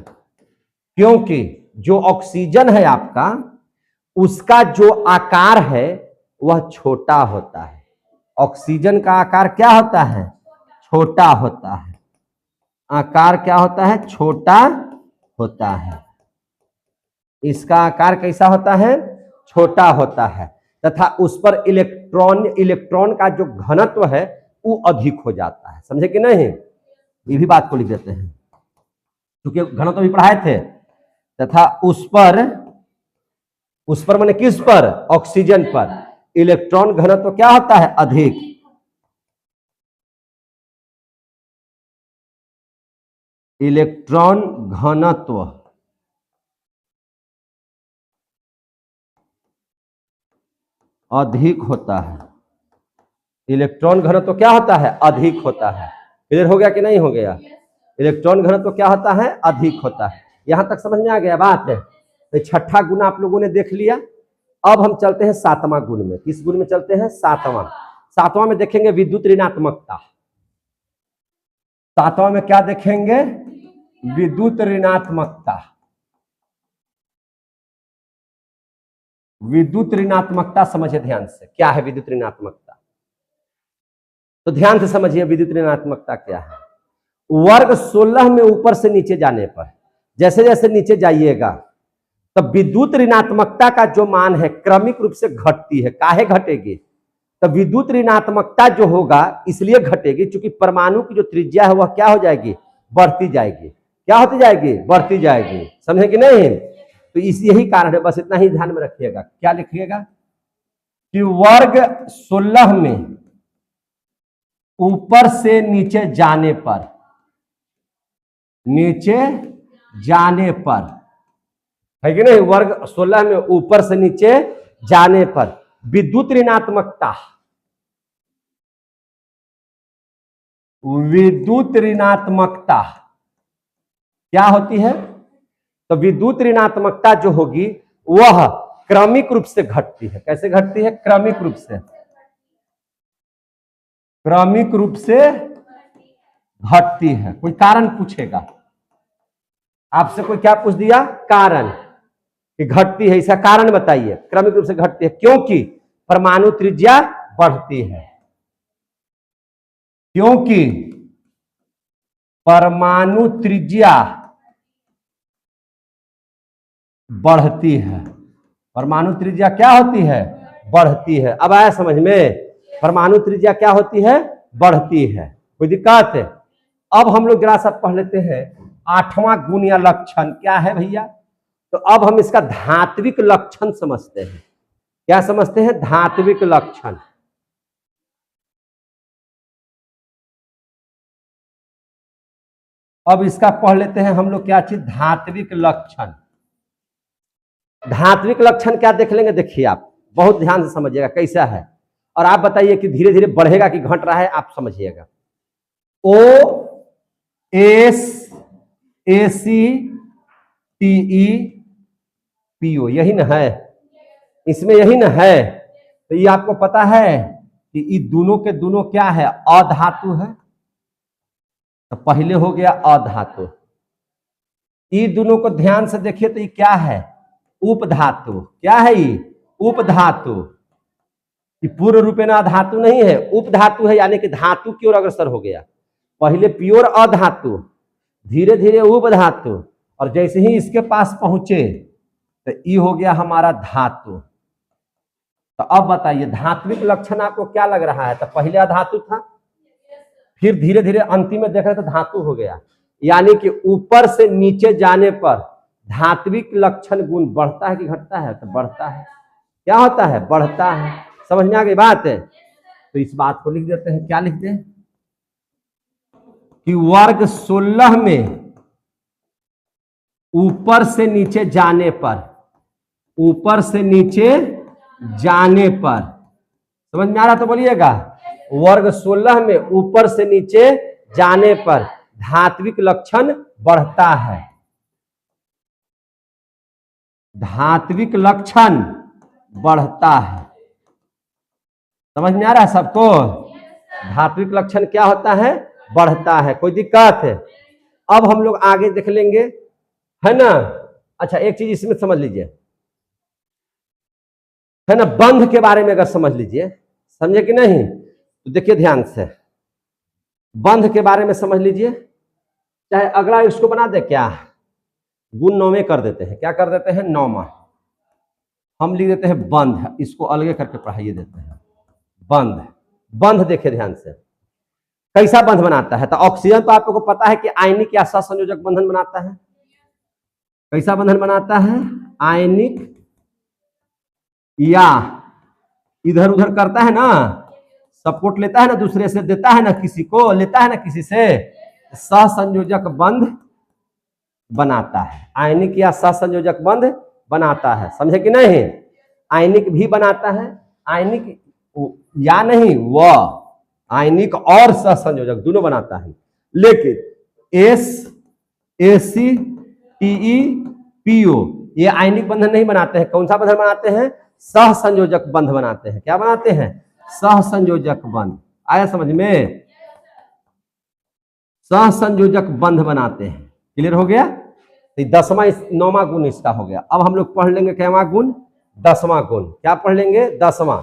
क्योंकि जो ऑक्सीजन है आपका, उसका जो आकार है वह छोटा होता है। ऑक्सीजन का आकार क्या होता है, छोटा होता है, आकार क्या होता है, छोटा होता है। इसका आकार कैसा होता है, छोटा होता है, तथा उस पर इलेक्ट्रॉन का जो घनत्व है वो अधिक हो जाता है। समझे कि नहीं, ये भी बात को लिख देते हैं क्योंकि घनत्व भी पढ़ाए थे। तथा उस पर माने किस पर, ऑक्सीजन पर इलेक्ट्रॉन घनत्व क्या होता है, अधिक। इलेक्ट्रॉन घनत्व अधिक होता है। इलेक्ट्रॉन घनत्व क्या होता है, अधिक होता है। क्लियर हो गया कि नहीं हो गया, इलेक्ट्रॉन घनत्व क्या होता है, अधिक होता है। यहां तक समझ में आ गया बात है। तो छठा गुण आप लोगों ने देख लिया। अब हम चलते हैं सातवां गुण में। किस गुण में चलते हैं, सातवां में देखेंगे विद्युत ऋणात्मकता। सातवां में क्या देखेंगे, विद्युत ऋणात्मकता। विद्युत ऋणात्मकता समझिए ध्यान से, क्या है विद्युत ऋणात्मकता, तो ध्यान से समझिए विद्युत ऋणात्मकता क्या है। वर्ग 16 में ऊपर से नीचे जाने पर, जैसे जैसे नीचे जाइएगा तब विद्युत ऋणात्मकता का जो मान है क्रमिक रूप से घटती है। काहे घटेगी, तब विद्युत ऋणात्मकता जो होगा इसलिए घटेगी क्योंकि परमाणु की जो त्रिज्या है वह क्या हो जाएगी, बढ़ती जाएगी। क्या होती जाएगी, बढ़ती जाएगी। समझे कि नहीं, तो इस यही कारण है, बस इतना ही ध्यान में रखिएगा। क्या लिखिएगा कि वर्ग 16 में ऊपर से नीचे जाने पर, नीचे जाने पर है कि नहीं, वर्ग 16 में ऊपर से नीचे जाने पर विद्युत ऋणात्मकता, विद्युत ऋणात्मकता क्या होती है, तो विद्युत ऋणात्मकता जो होगी वह क्रमिक रूप से घटती है। कैसे घटती है, क्रमिक रूप से, क्रमिक रूप से घटती है। कोई कारण पूछेगा आपसे, कोई क्या पूछ दिया, कारण कि घटती है, इसका कारण बताइए। क्रमिक रूप से घटती है क्योंकि परमाणु त्रिज्या बढ़ती है, क्योंकि परमाणु त्रिज्या बढ़ती है। परमाणु त्रिज्या क्या होती है, बढ़ती है। अब आया समझ में, परमाणु त्रिज्या क्या होती है, बढ़ती है। कोई दिक्कत है। अब हम लोग जरा सा पढ़ लेते हैं आठवां गुण या लक्षण क्या है भैया। तो अब हम इसका धात्विक लक्षण समझते हैं। क्या समझते हैं, धात्विक लक्षण। अब इसका पढ़ लेते हैं हम लोग क्या चीज, धात्विक लक्षण। धात्विक लक्षण क्या देख लेंगे, देखिए आप बहुत ध्यान से समझिएगा कैसा है, और आप बताइए कि धीरे धीरे बढ़ेगा कि घट रहा है, आप समझिएगा। O S A C T E P O, यही ना है, इसमें यही ना है। तो ये आपको पता है कि ये दोनों के दोनों क्या है, अधातु है। तो पहले हो गया अधातु। ये दोनों को ध्यान से देखिए तो ये क्या है, उपधातु। क्या है ये, उपधातु। ये पूर्ण रूपेण अधातु नहीं है, उपधातु है, यानी कि धातु की ओर अग्रसर हो गया। पहले प्योर अधातु, धीरे धीरे उपधातु, और जैसे ही इसके पास पहुंचे तो ये हो गया हमारा धातु। तो अब बताइए धात्विक लक्षण आपको क्या लग रहा है, तो पहले अधातु था, फिर धीरे धीरे अंतिम में देख रहे तो धातु हो गया। यानी कि ऊपर से नीचे जाने पर धात्विक लक्षण गुण बढ़ता है कि घटता है, तो बढ़ता है। क्या होता है, बढ़ता है। समझ में आ गई बात है। तो इस बात को लिख देते हैं, क्या लिखते हैं कि वर्ग 16 में ऊपर से नीचे जाने पर, ऊपर से नीचे जाने पर, समझ में आ रहा तो बोलिएगा, वर्ग 16 में ऊपर से नीचे जाने पर धात्विक लक्षण बढ़ता है। धात्विक लक्षण बढ़ता है। समझ में आ रहा है सबको, धात्विक लक्षण क्या होता है, बढ़ता है। कोई दिक्कत है। अब हम लोग आगे देख लेंगे, है ना। अच्छा एक चीज इसमें समझ लीजिए, है ना, बंध के बारे में अगर समझ लीजिए, समझे कि नहीं, तो देखिए ध्यान से। बंध के बारे में समझ लीजिए, चाहे अगला इसको बना दे, क्या गुण 9वें कर देते हैं, क्या कर देते हैं 9वां, हम लिख देते हैं बंध, इसको अलगे करके पढ़ाइए देते हैं बंध। बंध देखे ध्यान से, कैसा बंध बनाता है, तो ऑक्सीजन तो आप लोगों को पता है कि आयनिक या सहसंयोजक बंधन बनाता है। कैसा बंधन बनाता है, आयनिक या इधर उधर करता है ना, सपोर्ट लेता है ना, दूसरे से देता है ना, किसी को लेता है ना किसी से, सहसंयोजक बंध बनाता है। आयनिक या सहसंयोजक बंध बनाता है, समझे कि नहीं। आयनिक भी बनाता है, आयनिक या नहीं वह आयनिक और सहसंयोजक दोनों बनाता है। लेकिन एस एसी टीई पीओ ये आयनिक बंधन नहीं बनाते हैं। कौन सा बंधन बनाते हैं, सहसंयोजक बंध बनाते हैं। क्या बनाते हैं, सहसंयोजक बंध। आया समझ में, सहसंयोजक बंध बनाते हैं। क्लियर हो गया। तो 10वां 9वां गुण इसका हो गया। अब हम लोग पढ़ लेंगे कैवां गुण, 10वां गुण। क्या पढ़ लेंगे, 10वां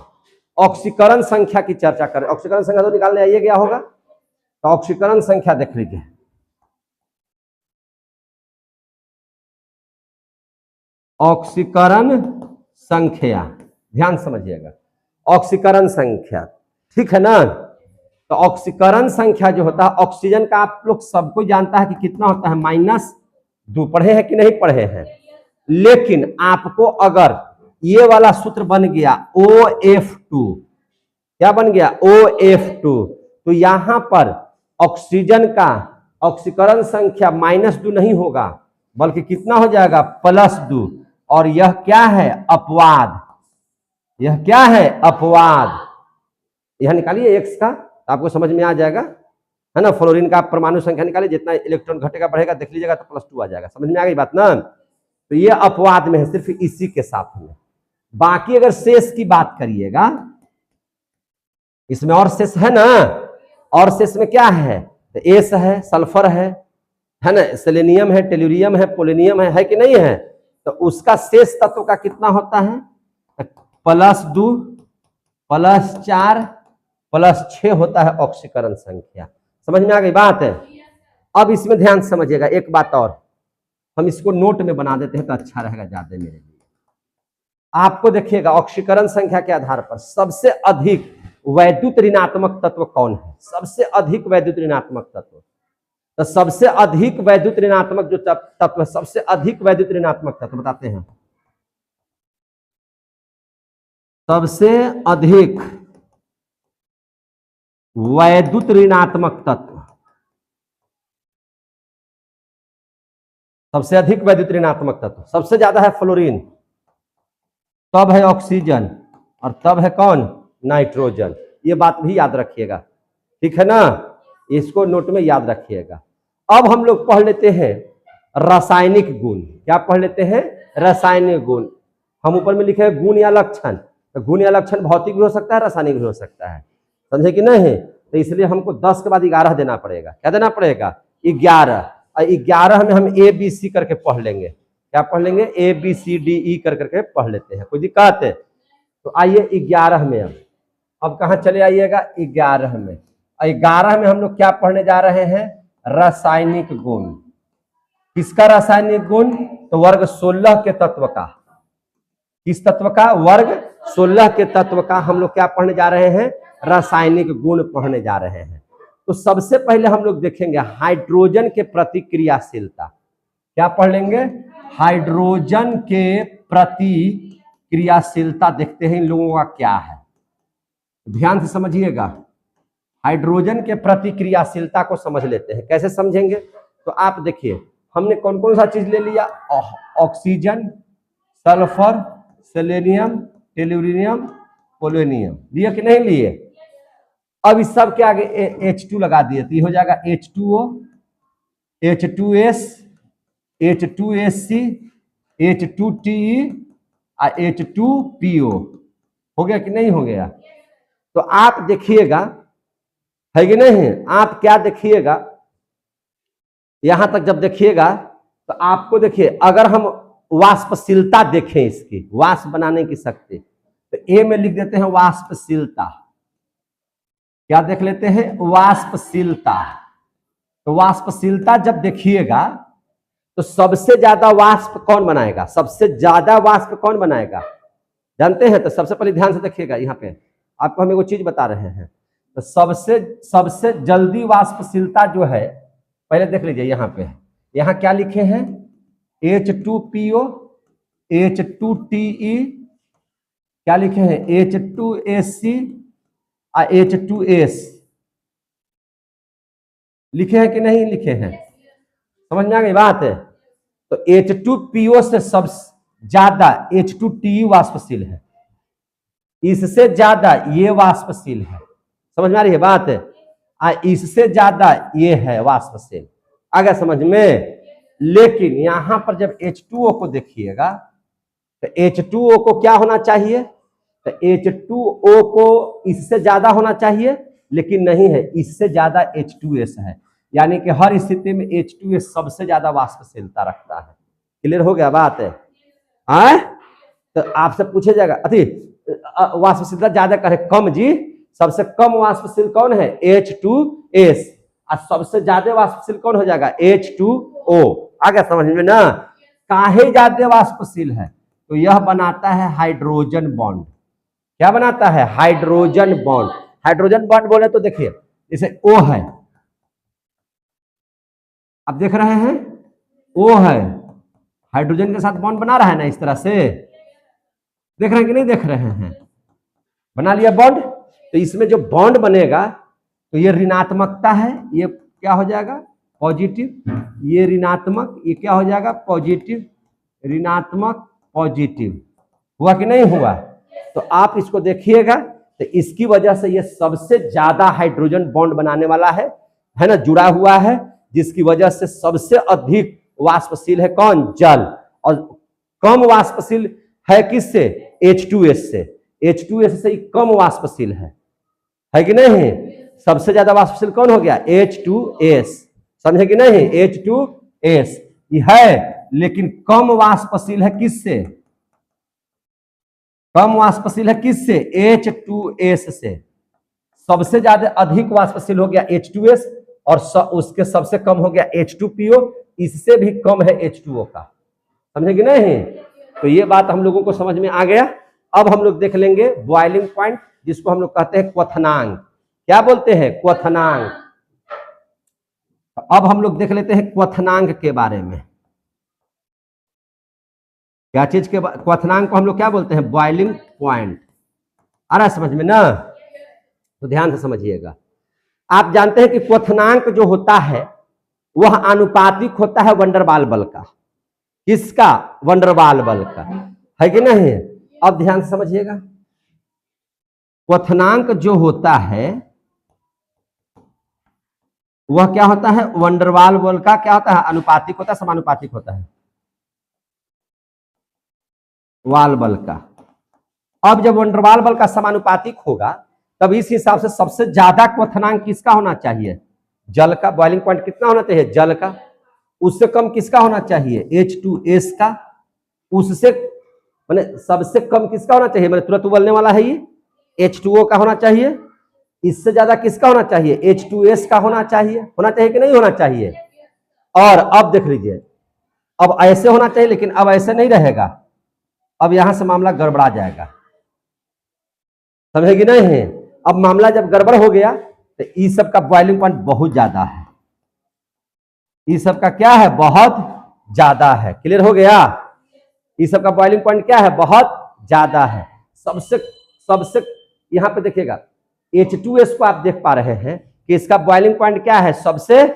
ऑक्सीकरण संख्या की चर्चा करें। ऑक्सीकरण संख्या तो निकालने आइए गया होगा, तो ऑक्सीकरण संख्या देख लीजिए। ऑक्सीकरण संख्या ध्यान समझिएगा, ऑक्सीकरण संख्या, ठीक है ना। तो ऑक्सीकरण संख्या जो होता है ऑक्सीजन का, आप लोग सबको जानता है कि कितना होता है, -2। पढ़े हैं कि नहीं पढ़े हैं। लेकिन आपको अगर ये वाला सूत्र बन गया OF2, क्या बन गया OF2, तो यहां पर ऑक्सीजन का ऑक्सीकरण संख्या -2 नहीं होगा, बल्कि कितना हो जाएगा, +2। और यह क्या है, अपवाद। यह क्या है, अपवाद। यह निकालिए x का, तो आपको समझ में आ जाएगा, है ना। फ्लोरीन का परमाणु संख्या निकालिए, जितना इलेक्ट्रॉन घटेगा बढ़ेगा देख लीजिएगा, तो +2 आ जाएगा। समझ में आ गई बात ना। तो ये अपवाद में है, सिर्फ इसी के साथ में। बाकी अगर शेष की बात करिएगा, इसमें और शेष है ना, और शेष में क्या है, तो एस है, सल्फर है ना, सेलेनियम है, टेल्यूरियम है, पोलेनियम है कि नहीं है। तो उसका शेष तत्व का कितना होता है, +2 +4 +6 होता है ऑक्सीकरण संख्या। समझ में आ गई बात है। अब इसमें ध्यान समझिएगा एक बात और, हम इसको नोट में बना देते हैं तो अच्छा रहेगा ज्यादा मेरे लिए। आपको देखिएगा ऑक्सीकरण संख्या के आधार पर सबसे अधिक वैद्युत ऋणात्मक तत्व कौन है, सबसे अधिक वैद्युत ऋणात्मक तत्व। तो सबसे अधिक वैद्युत ऋणात्मक जो तत्व है, सबसे अधिक वैद्युत ऋणात्मक तत्व बताते हैं। सबसे अधिक वैद्युत ऋणात्मक तत्व, सबसे अधिक वैद्युत ऋणात्मक तत्व, सबसे ज्यादा है फ्लोरीन, तब है ऑक्सीजन, और तब है कौन, नाइट्रोजन। ये बात भी याद रखिएगा, ठीक है ना, इसको नोट में याद रखिएगा। अब हम लोग पढ़ लेते हैं रासायनिक गुण। क्या पढ़ लेते हैं, रासायनिक गुण। हम ऊपर में लिखे हैं गुण या लक्षण, तो गुण या लक्षण भौतिक भी हो सकता है, रासायनिक भी हो सकता है, समझे कि नहीं। तो इसलिए हमको 10 के बाद 11 देना पड़ेगा। क्या देना पड़ेगा, 11। और 11 में हम ABC करके पढ़ लेंगे। क्या पढ़ लेंगे, ABCDE कर करके पढ़ लेते हैं, कोई दिक्कत है। तो आइए 11 में, अब कहाँ चले आइएगा, 11 में। 11 में हम लोग क्या पढ़ने जा रहे हैं, रासायनिक गुण। किसका रासायनिक गुण, तो वर्ग 16 के तत्व का। किस तत्व का, वर्ग 16 के तत्व का हम लोग क्या पढ़ने जा रहे हैं, रासायनिक गुण पढ़ने जा रहे हैं। तो सबसे पहले हम लोग देखेंगे हाइड्रोजन के प्रति क्रियाशीलता। क्या पढ़ लेंगे, हाइड्रोजन के प्रति क्रियाशीलता देखते हैं इन लोगों का क्या है, ध्यान से समझिएगा। हाइड्रोजन के प्रति क्रियाशीलता को समझ लेते हैं। कैसे समझेंगे, तो आप देखिए हमने कौन कौन सा चीज ले लिया, oxygen, sulphur, selenium, tellurium, polonium, लिए कि नहीं लिए। अब इस सब के आगे H2 लगा दिए, तो ये हो जाएगा H2O, H2S, H2SC, H2TE और H2PO। हो गया कि नहीं हो गया। तो आप देखिएगा, है कि नहीं, आप क्या देखिएगा, यहां तक जब देखिएगा तो आपको देखिए, अगर हम वाष्पशीलता देखें, इसकी वाष्प बनाने की शक्ति, तो ए में लिख देते हैं वाष्पशीलता। क्या देख लेते हैं, वाष्पशीलता। तो वाष्पशीलता जब देखिएगा तो सबसे ज्यादा वाष्प कौन बनाएगा, सबसे ज्यादा वाष्प कौन बनाएगा जानते हैं? तो सबसे पहले ध्यान से देखिएगा, यहाँ पे आपको हम एक चीज बता रहे हैं। तो सबसे जल्दी वाष्पशीलता जो है, पहले देख लीजिए यहाँ पे, यहाँ क्या लिखे हैं, H2PO, H2TE, क्या लिखे हैं, H2SC और H2S, लिखे हैं कि नहीं लिखे हैं? समझ में आ गई बात है? तो H2PO से सबसे ज्यादा H2TE वाष्पशील है, इससे ज्यादा ये वाष्पशील है। समझ में आ रही है बात है? इससे ज्यादा ये है वाष्पशील, आ गया समझ में? लेकिन यहां पर जब H2O को देखिएगा तो H2O को क्या होना चाहिए, तो H2O को इससे ज्यादा होना चाहिए, लेकिन नहीं है, इससे ज्यादा H2S है। यानी कि हर स्थिति में H2S सबसे ज्यादा वाष्पशीलता रखता है। क्लियर हो गया बात है? तो आपसे पूछे जाएगा अति वाष्पशीलता ज्यादा करे कम जी, सबसे कम वाष्पशील कौन है, H2S, और सबसे ज्यादा वाष्पशील कौन हो जाएगा, H2O। आ गया समझ में ना? काहे ज्यादा वाष्पशील है, तो यह बनाता है हाइड्रोजन बॉन्ड। क्या बनाता है, हाइड्रोजन बॉन्ड। हाइड्रोजन बॉन्ड बोले तो देखिए, जैसे O है, आप देख रहे हैं O है, हाइड्रोजन के साथ बॉन्ड बना रहा है ना, इस तरह से देख रहे हैं कि नहीं देख रहे हैं, बना लिया बॉन्ड। तो इसमें जो बॉन्ड बनेगा तो ये ऋणात्मकता है, ये क्या हो जाएगा, पॉजिटिव, ये ऋणात्मक, ये क्या हो जाएगा, पॉजिटिव, ऋणात्मक पॉजिटिव। हुआ कि नहीं हुआ? तो आप इसको देखिएगा, तो इसकी वजह से ये सबसे ज्यादा हाइड्रोजन बॉन्ड बनाने वाला है ना, जुड़ा हुआ है, जिसकी वजह से सबसे अधिक वाष्पशील है कौन, जल, और कम वाष्पशील है किससे, H2S से। H2S से ही कम वाष्पशील है कि नहीं? सबसे ज्यादा वाष्पशील कौन हो गया, H2S, समझे कि नहीं, H2S ये है, लेकिन कम वाष्पशील है किससे, कम वाष्पशील है किससे, H2S से। सबसे ज्यादा अधिक वाष्पशील हो गया H2S, और उसके सबसे कम हो गया H2PO, इससे भी कम है H2O का। समझे कि नहीं? तो ये बात हम लोगों को समझ में आ गया। अब हम लोग देख लेंगे बॉइलिंग पॉइंट, जिसको हम लोग कहते हैं क्वथनांक। क्या बोलते हैं, क्वथनांक। अब हम लोग देख लेते हैं क्वथनांक के बारे में। क्या चीज के क्वथनांक को हम लोग क्या बोलते हैं, बॉइलिंग पॉइंट। आ रहा है समझ में ना? तो ध्यान से समझिएगा। आप जानते हैं कि क्वथनांक जो होता है वह आनुपातिक होता है वंडरवाल बल का। किसका, वंडरवाल बल का, है कि नहीं? अब ध्यान से समझिएगा, क्वथनांक जो होता है वह क्या होता है, वंडरवाल बल का क्या होता है, अनुपातिक होता है, समानुपातिक होता है वाल बल का। अब जब वंडरवाल बल का समानुपातिक होगा, तब इस हिसाब से सबसे ज्यादा क्वथनांक किसका होना चाहिए, जल का। बॉइलिंग पॉइंट कितना होना चाहिए, जल का। उससे कम किसका होना चाहिए, H2S का। उससे माने सबसे कम किसका होना चाहिए, मैंने तुरंत उबलने वाला है ये, H2O का होना चाहिए। इससे ज्यादा किसका होना चाहिए, H2S का होना चाहिए। होना चाहिए कि नहीं होना चाहिए? और अब देख लीजिए, अब ऐसे होना चाहिए, लेकिन अब ऐसे नहीं रहेगा। अब यहां से मामला गड़बड़ा जाएगा, समझे कि नहीं? अब मामला जब गड़बड़ हो गया तो इस सब का बॉइलिंग पॉइंट बहुत ज्यादा है, इस सब का क्या है, बहुत ज्यादा है। क्लियर हो गया? इस सब का बॉइलिंग पॉइंट क्या है, बहुत ज्यादा है। सबसे यहां पे देखिएगा, H2S को आप देख पा रहे हैं कि इसका बॉइलिंग पॉइंट क्या है, सबसे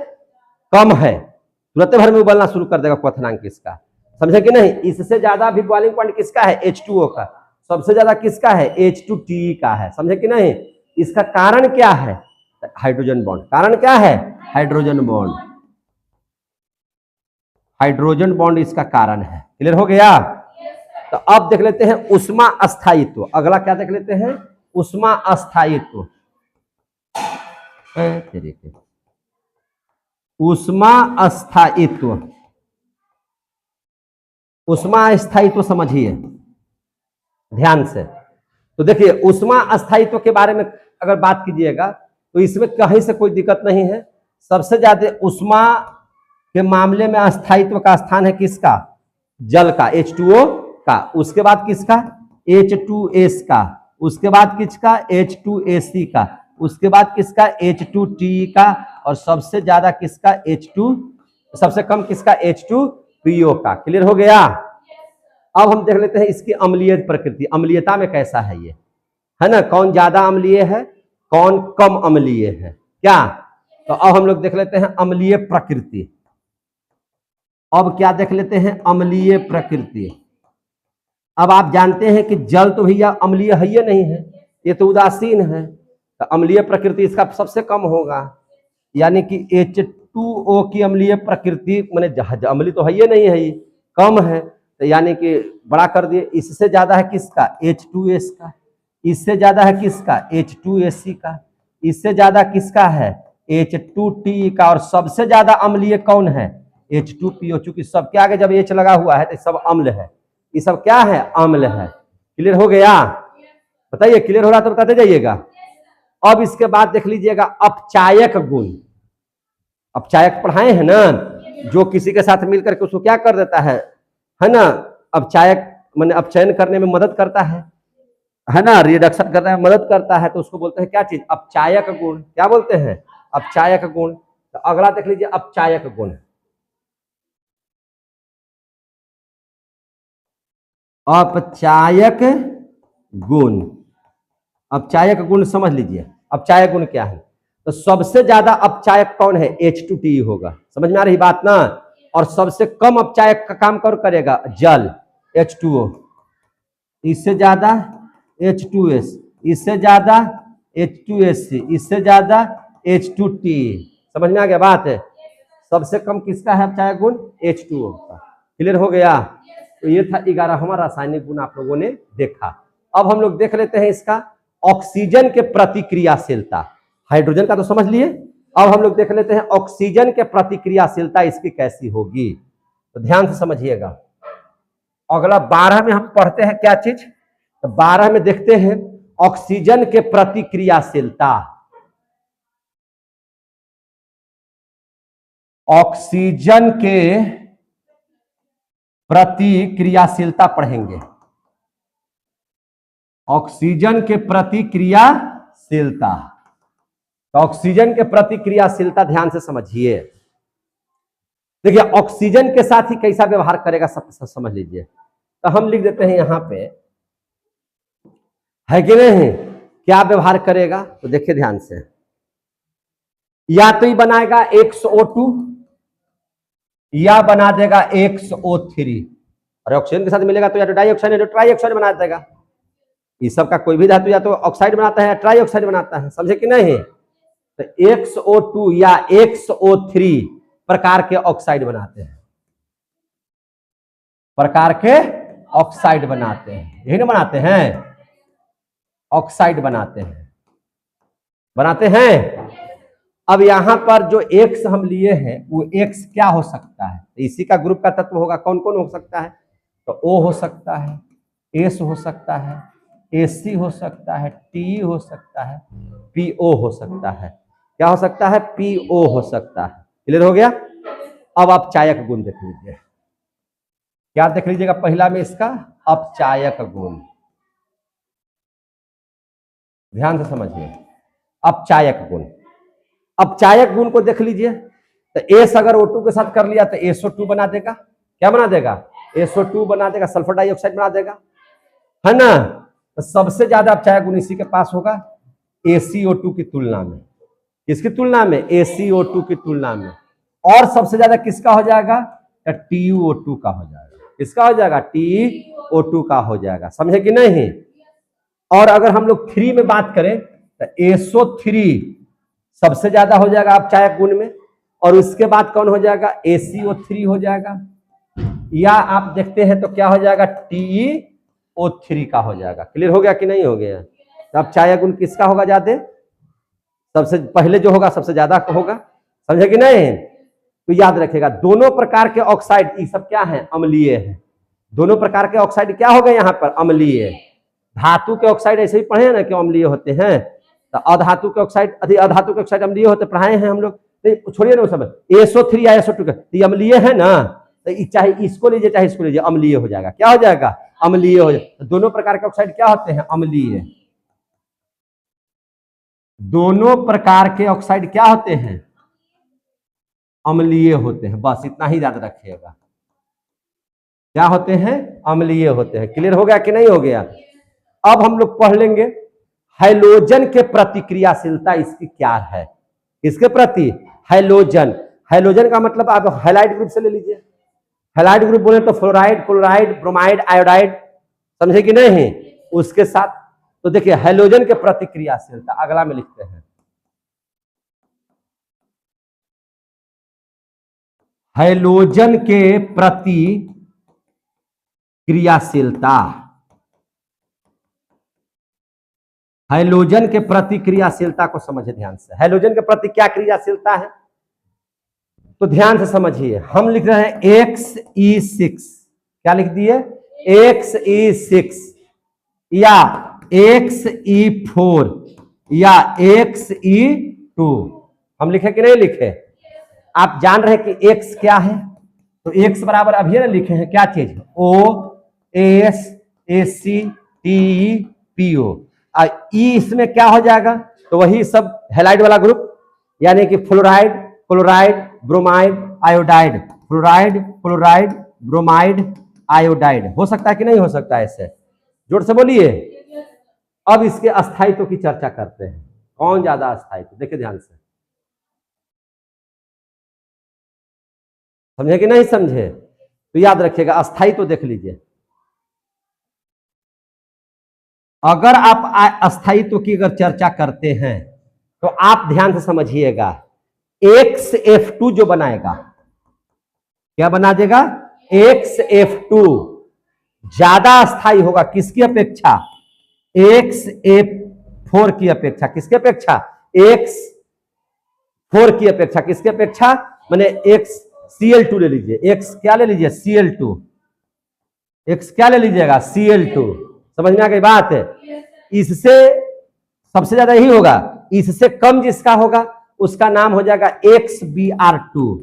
कम है। तुरंत भर में उबलना शुरू कर देगा क्वथनांक इसका, समझे कि नहीं? इससे ज्यादा भी बॉइलिंग पॉइंट किसका है, H2O का। सबसे ज्यादा किसका है, H2TE का है, समझे कि नहीं? इसका कारण क्या है, हाइड्रोजन बॉन्ड। कारण क्या है, हाइड्रोजन बॉन्ड। हाइड्रोजन बॉन्ड इसका कारण है। क्लियर हो गया? तो अब देख लेते हैं उष्मा अस्थायित्व। अगला क्या देख लेते हैं, उष्मा अस्थायित्व। उष्मा अस्थायित्व, उष्मा अस्थायित्व समझिए ध्यान से। तो देखिए, उष्मा अस्थायित्व के बारे में अगर बात कीजिएगा तो इसमें कहीं से कोई दिक्कत नहीं है। सबसे ज्यादा उष्मा के मामले में अस्थायित्व का स्थान है किसका? जल का, H2O का। उसके बाद किसका? H2S का। उसके बाद किसका? H2AC का। उसके बाद किसका? H2TE का। और सबसे ज्यादा किसका? सबसे कम किसका? H2PO का। क्लियर हो गया? अब हम देख लेते हैं इसकी अम्लीय प्रकृति, अम्लीयता में कैसा है ये, है ना, कौन ज्यादा अम्लीय है, कौन कम अम्लीय है, क्या? तो अब हम लोग देख लेते हैं अम्लीय प्रकृति। अब क्या देख लेते हैं? अम्लीय प्रकृति। अब आप जानते हैं कि जल तो भैया अम्लीय है ही नहीं है, ये तो उदासीन है, तो अम्लीय प्रकृति इसका सबसे कम होगा, यानी कि H2O की अम्लीय प्रकृति माने अम्लीय तो है ही नहीं है, ये कम है, तो यानी कि बड़ा कर दिए। इससे ज्यादा है किसका? H2S का। इससे ज्यादा है किसका? H2AC का। इससे ज्यादा किसका है? H2TE का। और सबसे ज्यादा अम्लीय कौन है? H2PO। चूंकि सबके आगे जब H लगा हुआ है तो सब अम्ल है, ये सब क्या है? अम्ल है। क्लियर हो गया? बताइए, क्लियर हो रहा तो बताते जाइएगा। अब इसके बाद देख लीजिएगा अपचायक गुण। अपचायक पढ़ाए हैं ना, जो किसी के साथ मिलकर के उसको क्या कर देता है ना, अपचायक माने अपचयन करने में मदद करता है ना, रिडक्शन करने में मदद करता है, तो उसको बोलते हैं क्या चीज? अपचायक गुण। क्या बोलते हैं? अपचायक गुण। तो अगला देख लीजिए अपचायक गुण। अपचायक गुण, अपचायक गुण समझ लीजिए। अपचायक गुण क्या है? तो सबसे ज्यादा अपचायक कौन है? H2TE होगा। समझ में आ रही बात ना? और सबसे कम अपचायक का काम कौन करेगा? जल, H2O। इससे ज्यादा H2S, इससे ज्यादा H2SC, इससे ज्यादा H2TE। समझ में आ गया बात है? सबसे कम किसका है अपचायक गुण? H2O का। क्लियर हो गया? तो ये था 11वां रासायनिक गुण आप लोगों ने देखा। अब हम लोग देख लेते हैं इसका ऑक्सीजन के प्रतिक्रियाशीलता। हाइड्रोजन का तो समझ लिए, अब हम लोग देख लेते हैं ऑक्सीजन के प्रतिक्रियाशीलता इसकी कैसी होगी। तो ध्यान से समझिएगा। अगला 12 में हम पढ़ते हैं क्या चीज? तो 12 में देखते हैं ऑक्सीजन के प्रतिक्रियाशीलता। ऑक्सीजन के प्रतिक्रियाशीलता पढ़ेंगे। ऑक्सीजन के प्रतिक्रियाशीलता, तो ऑक्सीजन के प्रतिक्रियाशीलता ध्यान से समझिए। देखिए ऑक्सीजन के साथ ही कैसा व्यवहार करेगा सब समझ लीजिए। तो हम लिख देते हैं यहां पे, है कि नहीं, क्या व्यवहार करेगा? तो देखिए ध्यान से, या तो ही बनाएगा XO2 या बना देगा XO3। और ऑक्सीजन के साथ मिलेगा तो या तो डाइऑक्साइड या तो ट्राइऑक्साइड बना देगा। इस सब का कोई भी धातु या तो ऑक्साइड बनाता है या ट्राइऑक्साइड बनाता है, समझे कि नहीं? तो XO2 या XO3 प्रकार के ऑक्साइड बनाते हैं, प्रकार के ऑक्साइड बनाते हैं, यही ना बनाते हैं, ऑक्साइड बनाते हैं। अब यहां पर जो X हम लिए हैं वो X क्या हो सकता है? इसी का ग्रुप का तत्व होगा। कौन कौन हो सकता है? तो O हो सकता है, S हो सकता है, AC हो सकता है, TE हो सकता है, PO हो सकता है। क्या हो सकता है? PO हो सकता है। क्लियर हो गया? अब अपचायक गुण देख लीजिए। क्या देख लीजिएगा? पहला में इसका अपचायक गुण, ध्यान से समझिए। अपचायक गुण, अपचायक गुण को देख लीजिए। तो S अगर O2 के साथ कर लिया तो SO2 बना देगा। क्या बना देगा? SO2 बना देगा, सल्फर डाइऑक्साइड बना देगा, है ना। तो सबसे ज्यादा अपचायक गुण इसी के पास होगा ACO2 की तुलना में। किसकी तुलना में? ACO2 की तुलना में। और सबसे ज्यादा किसका हो जाएगा? तो TuO2 का हो जाएगा। किसका हो जाएगा? TuO2 का हो जाएगा। समझे कि नहीं? और अगर हम लोग 3 में बात करें तो SO3 सबसे ज्यादा हो जाएगा अपचायक गुण में, और उसके बाद कौन हो जाएगा? ACO3 हो जाएगा, या आप देखते हैं तो क्या हो जाएगा? TeO3 का हो जाएगा। क्लियर हो गया कि नहीं हो गया? तो अपचायक गुण किसका होगा ज्यादा? सबसे पहले जो होगा सबसे ज्यादा होगा। समझे कि नहीं? तो याद रखेगा दोनों प्रकार के ऑक्साइड ये सब क्या है? अम्लीय है। दोनों प्रकार के ऑक्साइड क्या हो गए यहाँ पर? अम्लीय। धातु के ऑक्साइड ऐसे ही पढ़े ना कि अम्लीय होते हैं, तो अधातु के ऑक्साइड अधातु के ऑक्साइड अम्लीय होते, पढ़ाए हैं हम लोग। तो छोड़िए ना सब, SO3 या SO2 तो अम्लीय है ना, तो चाहे इसको लीजिए चाहे इसको लीजिए, अम्लीय हो जाएगा। क्या हो जाएगा? अम्लीय हो जाएगा। दोनों प्रकार के ऑक्साइड क्या होते हैं? अम्लीय। दोनों प्रकार के ऑक्साइड क्या होते हैं? अम्लीय होते हैं। बस इतना ही याद रखिएगा, क्या होते हैं? अम्लीय होते हैं। क्लियर हो गया कि नहीं हो गया? अब हम लोग पढ़ लेंगे हैलोजन के प्रतिक्रियाशीलता इसकी क्या है। किसके प्रति? हैलोजन। हैलोजन का मतलब आप हैलाइड ग्रुप से ले लीजिए। हैलाइड ग्रुप बोले तो फ्लोराइड, क्लोराइड, ब्रोमाइड, आयोडाइड, समझे कि नहीं? उसके साथ तो देखिए हैलोजन के प्रतिक्रियाशीलता अगला में लिखते हैं। हैलोजन के प्रति क्रियाशीलता, हैलोजन के प्रतिक्रियाशीलता को समझे ध्यान से। हैलोजन के प्रति क्या क्रियाशीलता है तो ध्यान से समझिए। हम लिख रहे हैं Xe6, क्या लिख दिए? Xe6 या Xe4 या Xe2, हम लिखे कि नहीं लिखे? आप जान रहे हैं कि X क्या है, तो X बराबर अभी ना लिखे हैं क्या चीज? OS ACTPO। ई इसमें क्या हो जाएगा? तो वही सब हैलाइड वाला ग्रुप, यानी कि fluoride, chloride, bromide, iodide, fluoride, chloride, bromide, iodide. हो सकता है कि नहीं हो सकता? ऐसे जोर से बोलिए। अब इसके अस्थायित्व की चर्चा करते हैं। कौन ज्यादा अस्थायित्व? देखिए ध्यान से, समझे कि नहीं समझे? तो याद रखिएगा अस्थायित्व देख लीजिए। अगर आप अस्थायित्व की अगर चर्चा करते हैं तो आप ध्यान से समझिएगा, XF2 जो बनाएगा, क्या बना देगा? XF2 ज्यादा अस्थायी होगा किसकी अपेक्षा? XF4 की अपेक्षा। किसकी अपेक्षा? X4 की अपेक्षा। किसकी अपेक्षा? माने Cl2 ले लीजिए। X क्या ले लीजिए? Cl2। X क्या ले लीजिएगा? Cl2। समझ में आ गई बात है? इससे सबसे ज्यादा यही होगा, इससे कम जिसका होगा उसका नाम हो जाएगा XBr2।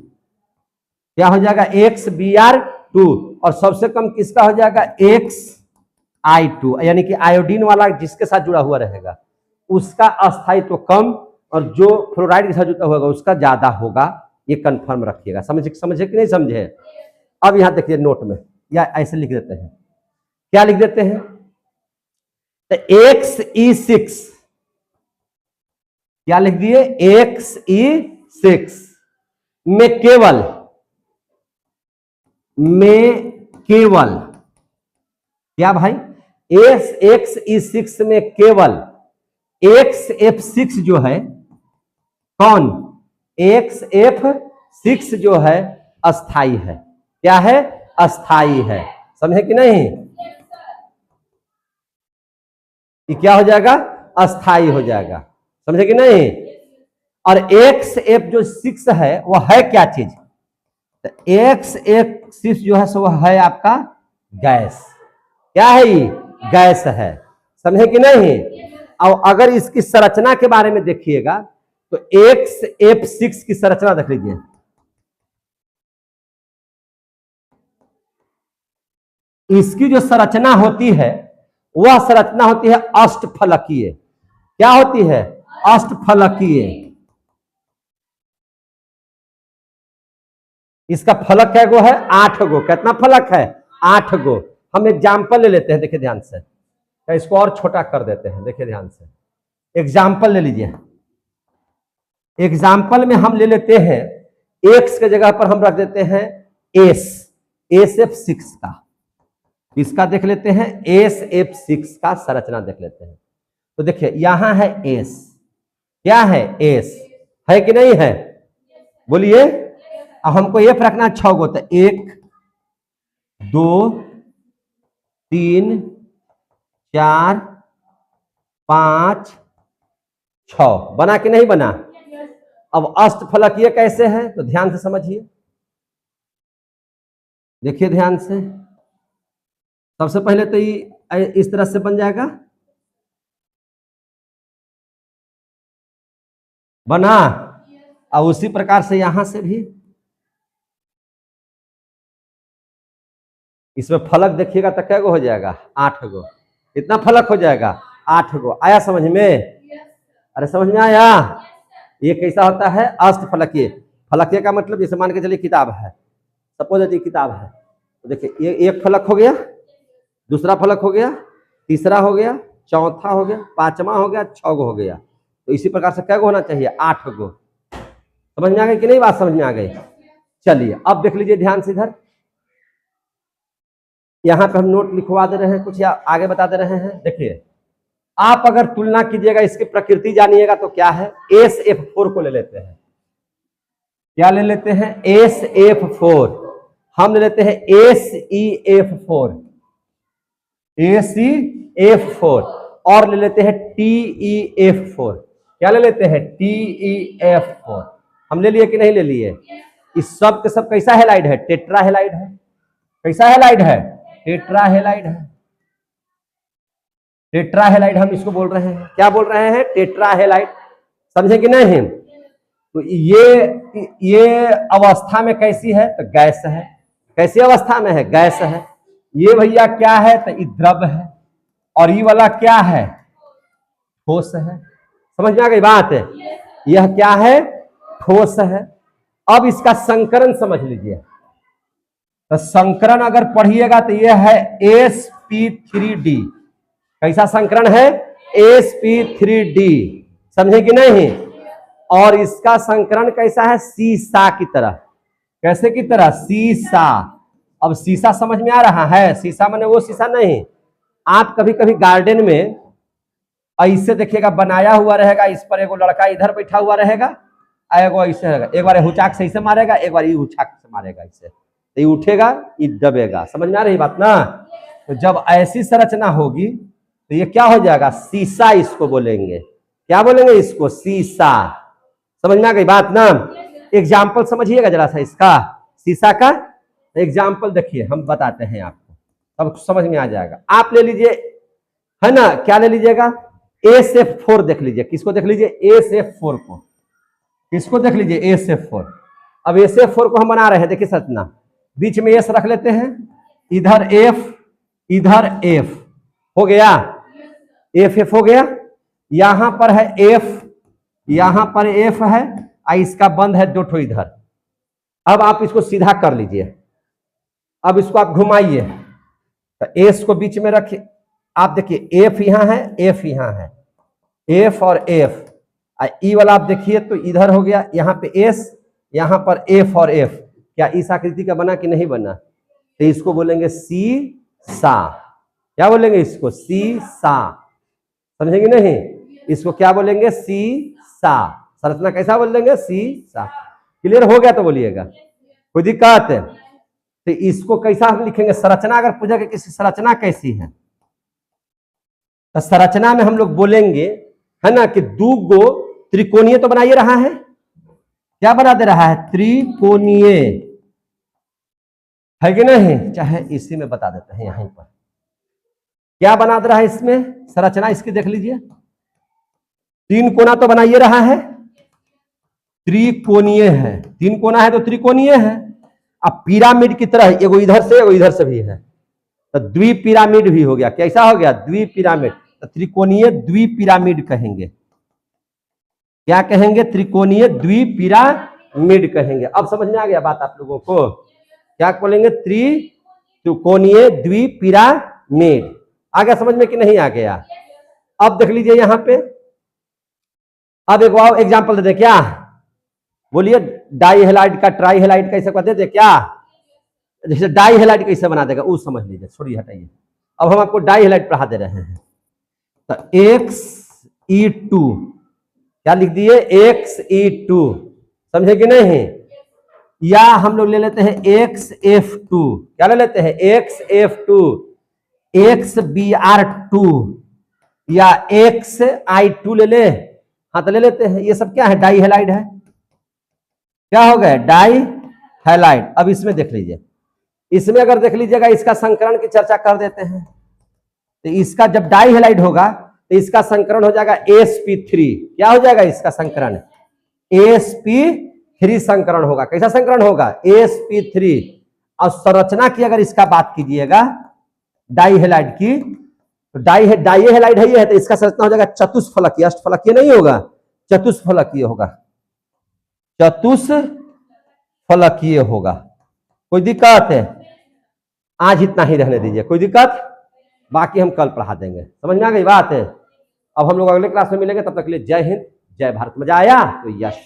क्या हो जाएगा? XBr2। और सबसे कम किसका हो जाएगा? XI2, यानी कि आयोडीन वाला जिसके साथ जुड़ा हुआ रहेगा उसका अस्थायित्व तो कम, और जो फ्लोराइड के साथ जुड़ा होगा उसका ज्यादा होगा। ये कंफर्म रखिएगा। समझे कि नहीं समझे? अब यहां देखिए नोट में, या ऐसे लिख देते हैं, क्या लिख देते हैं? तो Xe6, क्या लिख दिए? Xe6 में केवल क्या भाई? Xe6 में केवल XF6 जो है, कौन? XF6 जो है अस्थाई है। क्या है? अस्थाई है। समझे कि नहीं? ये क्या हो जाएगा? अस्थाई हो जाएगा। समझे कि नहीं? और XF जो 6 है वो है क्या चीज? तो XF6 जो है सो है आपका गैस। क्या है? ये गैस है। समझे कि नहीं? और अगर इसकी संरचना के बारे में देखिएगा तो XF6 की संरचना देख लीजिए। इसकी जो संरचना होती है वह संरचना होती है अष्टफलकीय। क्या होती है? अष्टफलकीय। इसका फलक क्या गो है? 8 गो। कितना फलक है? 8 गो। हम एग्जाम्पल ले लेते हैं, देखिए ध्यान से, इसको और छोटा कर देते हैं। देखिए ध्यान से, एग्जाम्पल ले लीजिए। एग्जाम्पल में हम ले लेते हैं एक्स के जगह पर हम रख देते हैं SF6 का। इसका देख लेते हैं SF6 का संरचना देख लेते हैं। तो देखिए यहां है S, क्या है? S है कि नहीं है? बोलिए। अब हमको F रखना 6 गो, तो 1 2 3 4 5 6 बना कि नहीं बना? अब अष्टफलकीय कैसे है तो ध्यान से समझिए, देखिए ध्यान से। सबसे पहले तो ये इस तरह से बन जाएगा, बना। और उसी प्रकार से यहां से भी इसमें फलक देखिएगा तो क्या गो हो जाएगा, 8 गो। कितना फलक हो जाएगा, 8 गो। आया समझ में? अरे समझ में आया? ये कैसा होता है, अष्ट फलकीय। फलकीय का मतलब जैसे मान के चलिए किताब है, सपोज ये किताब है, तो देखिए ये एक फलक हो गया, दूसरा फलक हो गया, तीसरा हो गया, चौथा हो गया, पांचवा हो गया, 6 गो हो गया। तो इसी प्रकार से क्या गो होना चाहिए, 8 गो। समझ में आ गई कि नहीं बात, समझ में आ गई? चलिए अब देख लीजिए ध्यान से इधर, यहाँ पे हम नोट लिखवा दे रहे हैं कुछ या आगे बता दे रहे हैं। देखिए आप अगर तुलना कीजिएगा, इसकी प्रकृति जानिएगा तो क्या है, SF4 को ले लेते हैं। क्या ले लेते हैं, SF4। हम ले लेते हैं SEF4, ACF4, और ले लेते हैं TEF4। क्या ले लेते हैं, TEF4। हम ले लिए कि नहीं ले लिए? इस सब के सब कैसा हेलाइड है, टेट्रा हेलाइड है। कैसा हेलाइड है, टेट्रा हेलाइड है। टेट्रा हेलाइड हम इसको बोल रहे हैं, क्या बोल रहे हैं, टेट्रा हेलाइड। समझे कि नहीं? तो ये अवस्था में कैसी है, तो गैस है। कैसी अवस्था में है, गैस है। ये भैया क्या है, तो ये द्रव है। और ये वाला क्या है, ठोस है। समझ में आ गई बात? यह क्या है, ठोस है। अब इसका संकरण समझ लीजिए, तो संकरण अगर पढ़िएगा तो यह है sp3d। कैसा संकरण है, sp3d। समझे कि नहीं? और इसका संकरण कैसा है, सीसा की तरह। कैसे की तरह, सीसा। अब सीसा समझ में आ रहा है, सीसा माने वो सीसा नहीं। आप कभी कभी गार्डन में ऐसे देखिएगा बनाया हुआ रहेगा, इस पर एगो लड़का इधर बैठा हुआ रहेगा, एगो ऐसे रहेगा, एक बार हुचाक से ऐसे मारेगा, एक बार ये हुचाक से मारेगा, ऐसे तो ये उठेगा, ये दबेगा। समझ में आ रही बात ना? तो जब ऐसी संरचना होगी तो ये क्या हो जाएगा, सीसा इसको बोलेंगे। क्या बोलेंगे इसको, सीसा। समझ में आ गई बात ना? एग्जाम्पल समझिएगा जरा सा इसका, सीसा का एग्जाम्पल देखिए, हम बताते हैं आपको, तब समझ में आ जाएगा। आप ले लीजिए, है ना, क्या ले लीजिएगा, SF4 देख लीजिए। किसको देख लीजिए, SF4 को। किसको देख लीजिए, SF4। अब SF4 को हम बना रहे हैं, देखिए संरचना, बीच में S रख लेते हैं, इधर F, इधर F हो गया, FF हो गया। यहां पर है F, यहां पर F है, इसका बंद है 2 ठो इधर। अब आप इसको सीधा कर लीजिए, अब इसको आप घुमाइए, तो S को बीच में रखिए। आप देखिए F यहां है, F यहां है, F और F। ई वाला आप देखिए तो इधर हो गया, यहाँ पे S, यहाँ पर F और F। क्या इस आकृति का बना कि नहीं बना? तो इसको बोलेंगे सीसा। क्या बोलेंगे इसको, सीसा। समझेंगे नहीं? इसको क्या बोलेंगे, सीसा। संरचना कैसा बोल देंगे, सीसा। क्लियर हो गया तो बोलिएगा, कोई दिक्कत है? तो इसको कैसा हम लिखेंगे, संरचना अगर पूछा कि किसी संरचना कैसी है, तो संरचना में हम लोग बोलेंगे, है ना, कि 2 गो त्रिकोणीय तो बनाइए रहा है। क्या बना दे रहा है, त्रिकोणीय है कि नहीं? चाहे इसी में बता देते हैं, यहीं पर क्या बना दे रहा है इसमें संरचना, इसकी देख लीजिए। 3 कोना तो बनाइए रहा है, त्रिकोणीय है। 3 कोना है तो त्रिकोणीय है। अब पिरामिड की तरह, एगो इधर से एगो इधर से भी है, तो द्विपिरामिड भी हो गया। कैसा हो गया, द्विपिरामिड। तो त्रिकोणीय द्विपिरामिड कहेंगे। क्या कहेंगे, त्रिकोणीय द्विपिरामिड कहेंगे। अब समझ में आ गया बात आप लोगों को? क्या बोलेंगे, त्रिकोणीय द्विपिरामिड। आ गया समझ में कि नहीं आ गया? अब देख लीजिए यहां पे, अब एक और एग्जांपल दे दे, क्या बोलिए, डाई हेलाइड का ट्राई हेलाइड कैसे कहते थे, क्या जैसे डाई हेलाइड कैसे बना देगा वो समझ लीजिए, छोड़िए हटाइए। अब हम आपको डाई हेलाइड पढ़ा दे रहे हैं, तो XE2 क्या लिख दिए, XE2। समझे कि नहीं? या हम लोग ले लेते हैं XF2। क्या ले लेते हैं, XF2, XBR2 या XI2 ले ले। हाँ तो ले लेते हैं। ये सब क्या है, डाई हेलाइड है। क्या हो गया, डाई हेलाइड। अब इसमें देख लीजिए, इसमें अगर देख लीजिएगा, इसका संकरण की चर्चा कर देते हैं। तो इसका जब डाई हेलाइड होगा तो इसका संकरण हो जाएगा sp3। क्या हो जाएगा इसका संकरण, sp3 संकरण होगा। कैसा संकरण होगा? sp3। और संरचना की अगर इसका बात कीजिएगा डाई हेलाइड की, तो डाई हेलाइड है तो इसका संरचना हो जाएगा चतुष्फलकीय, अष्टफलकीय नहीं होगा, चतुष्फलकीय होगा, चतुष्फलकीय होगा। कोई दिक्कत है? आज इतना ही रहने दीजिए, कोई दिक्कत? बाकी हम कल पढ़ा देंगे। समझ में आ गई बात है? अब हम लोग अगले क्लास में मिलेंगे, तब तक के लिए जय हिंद जय भारत। मजा आया तो यश।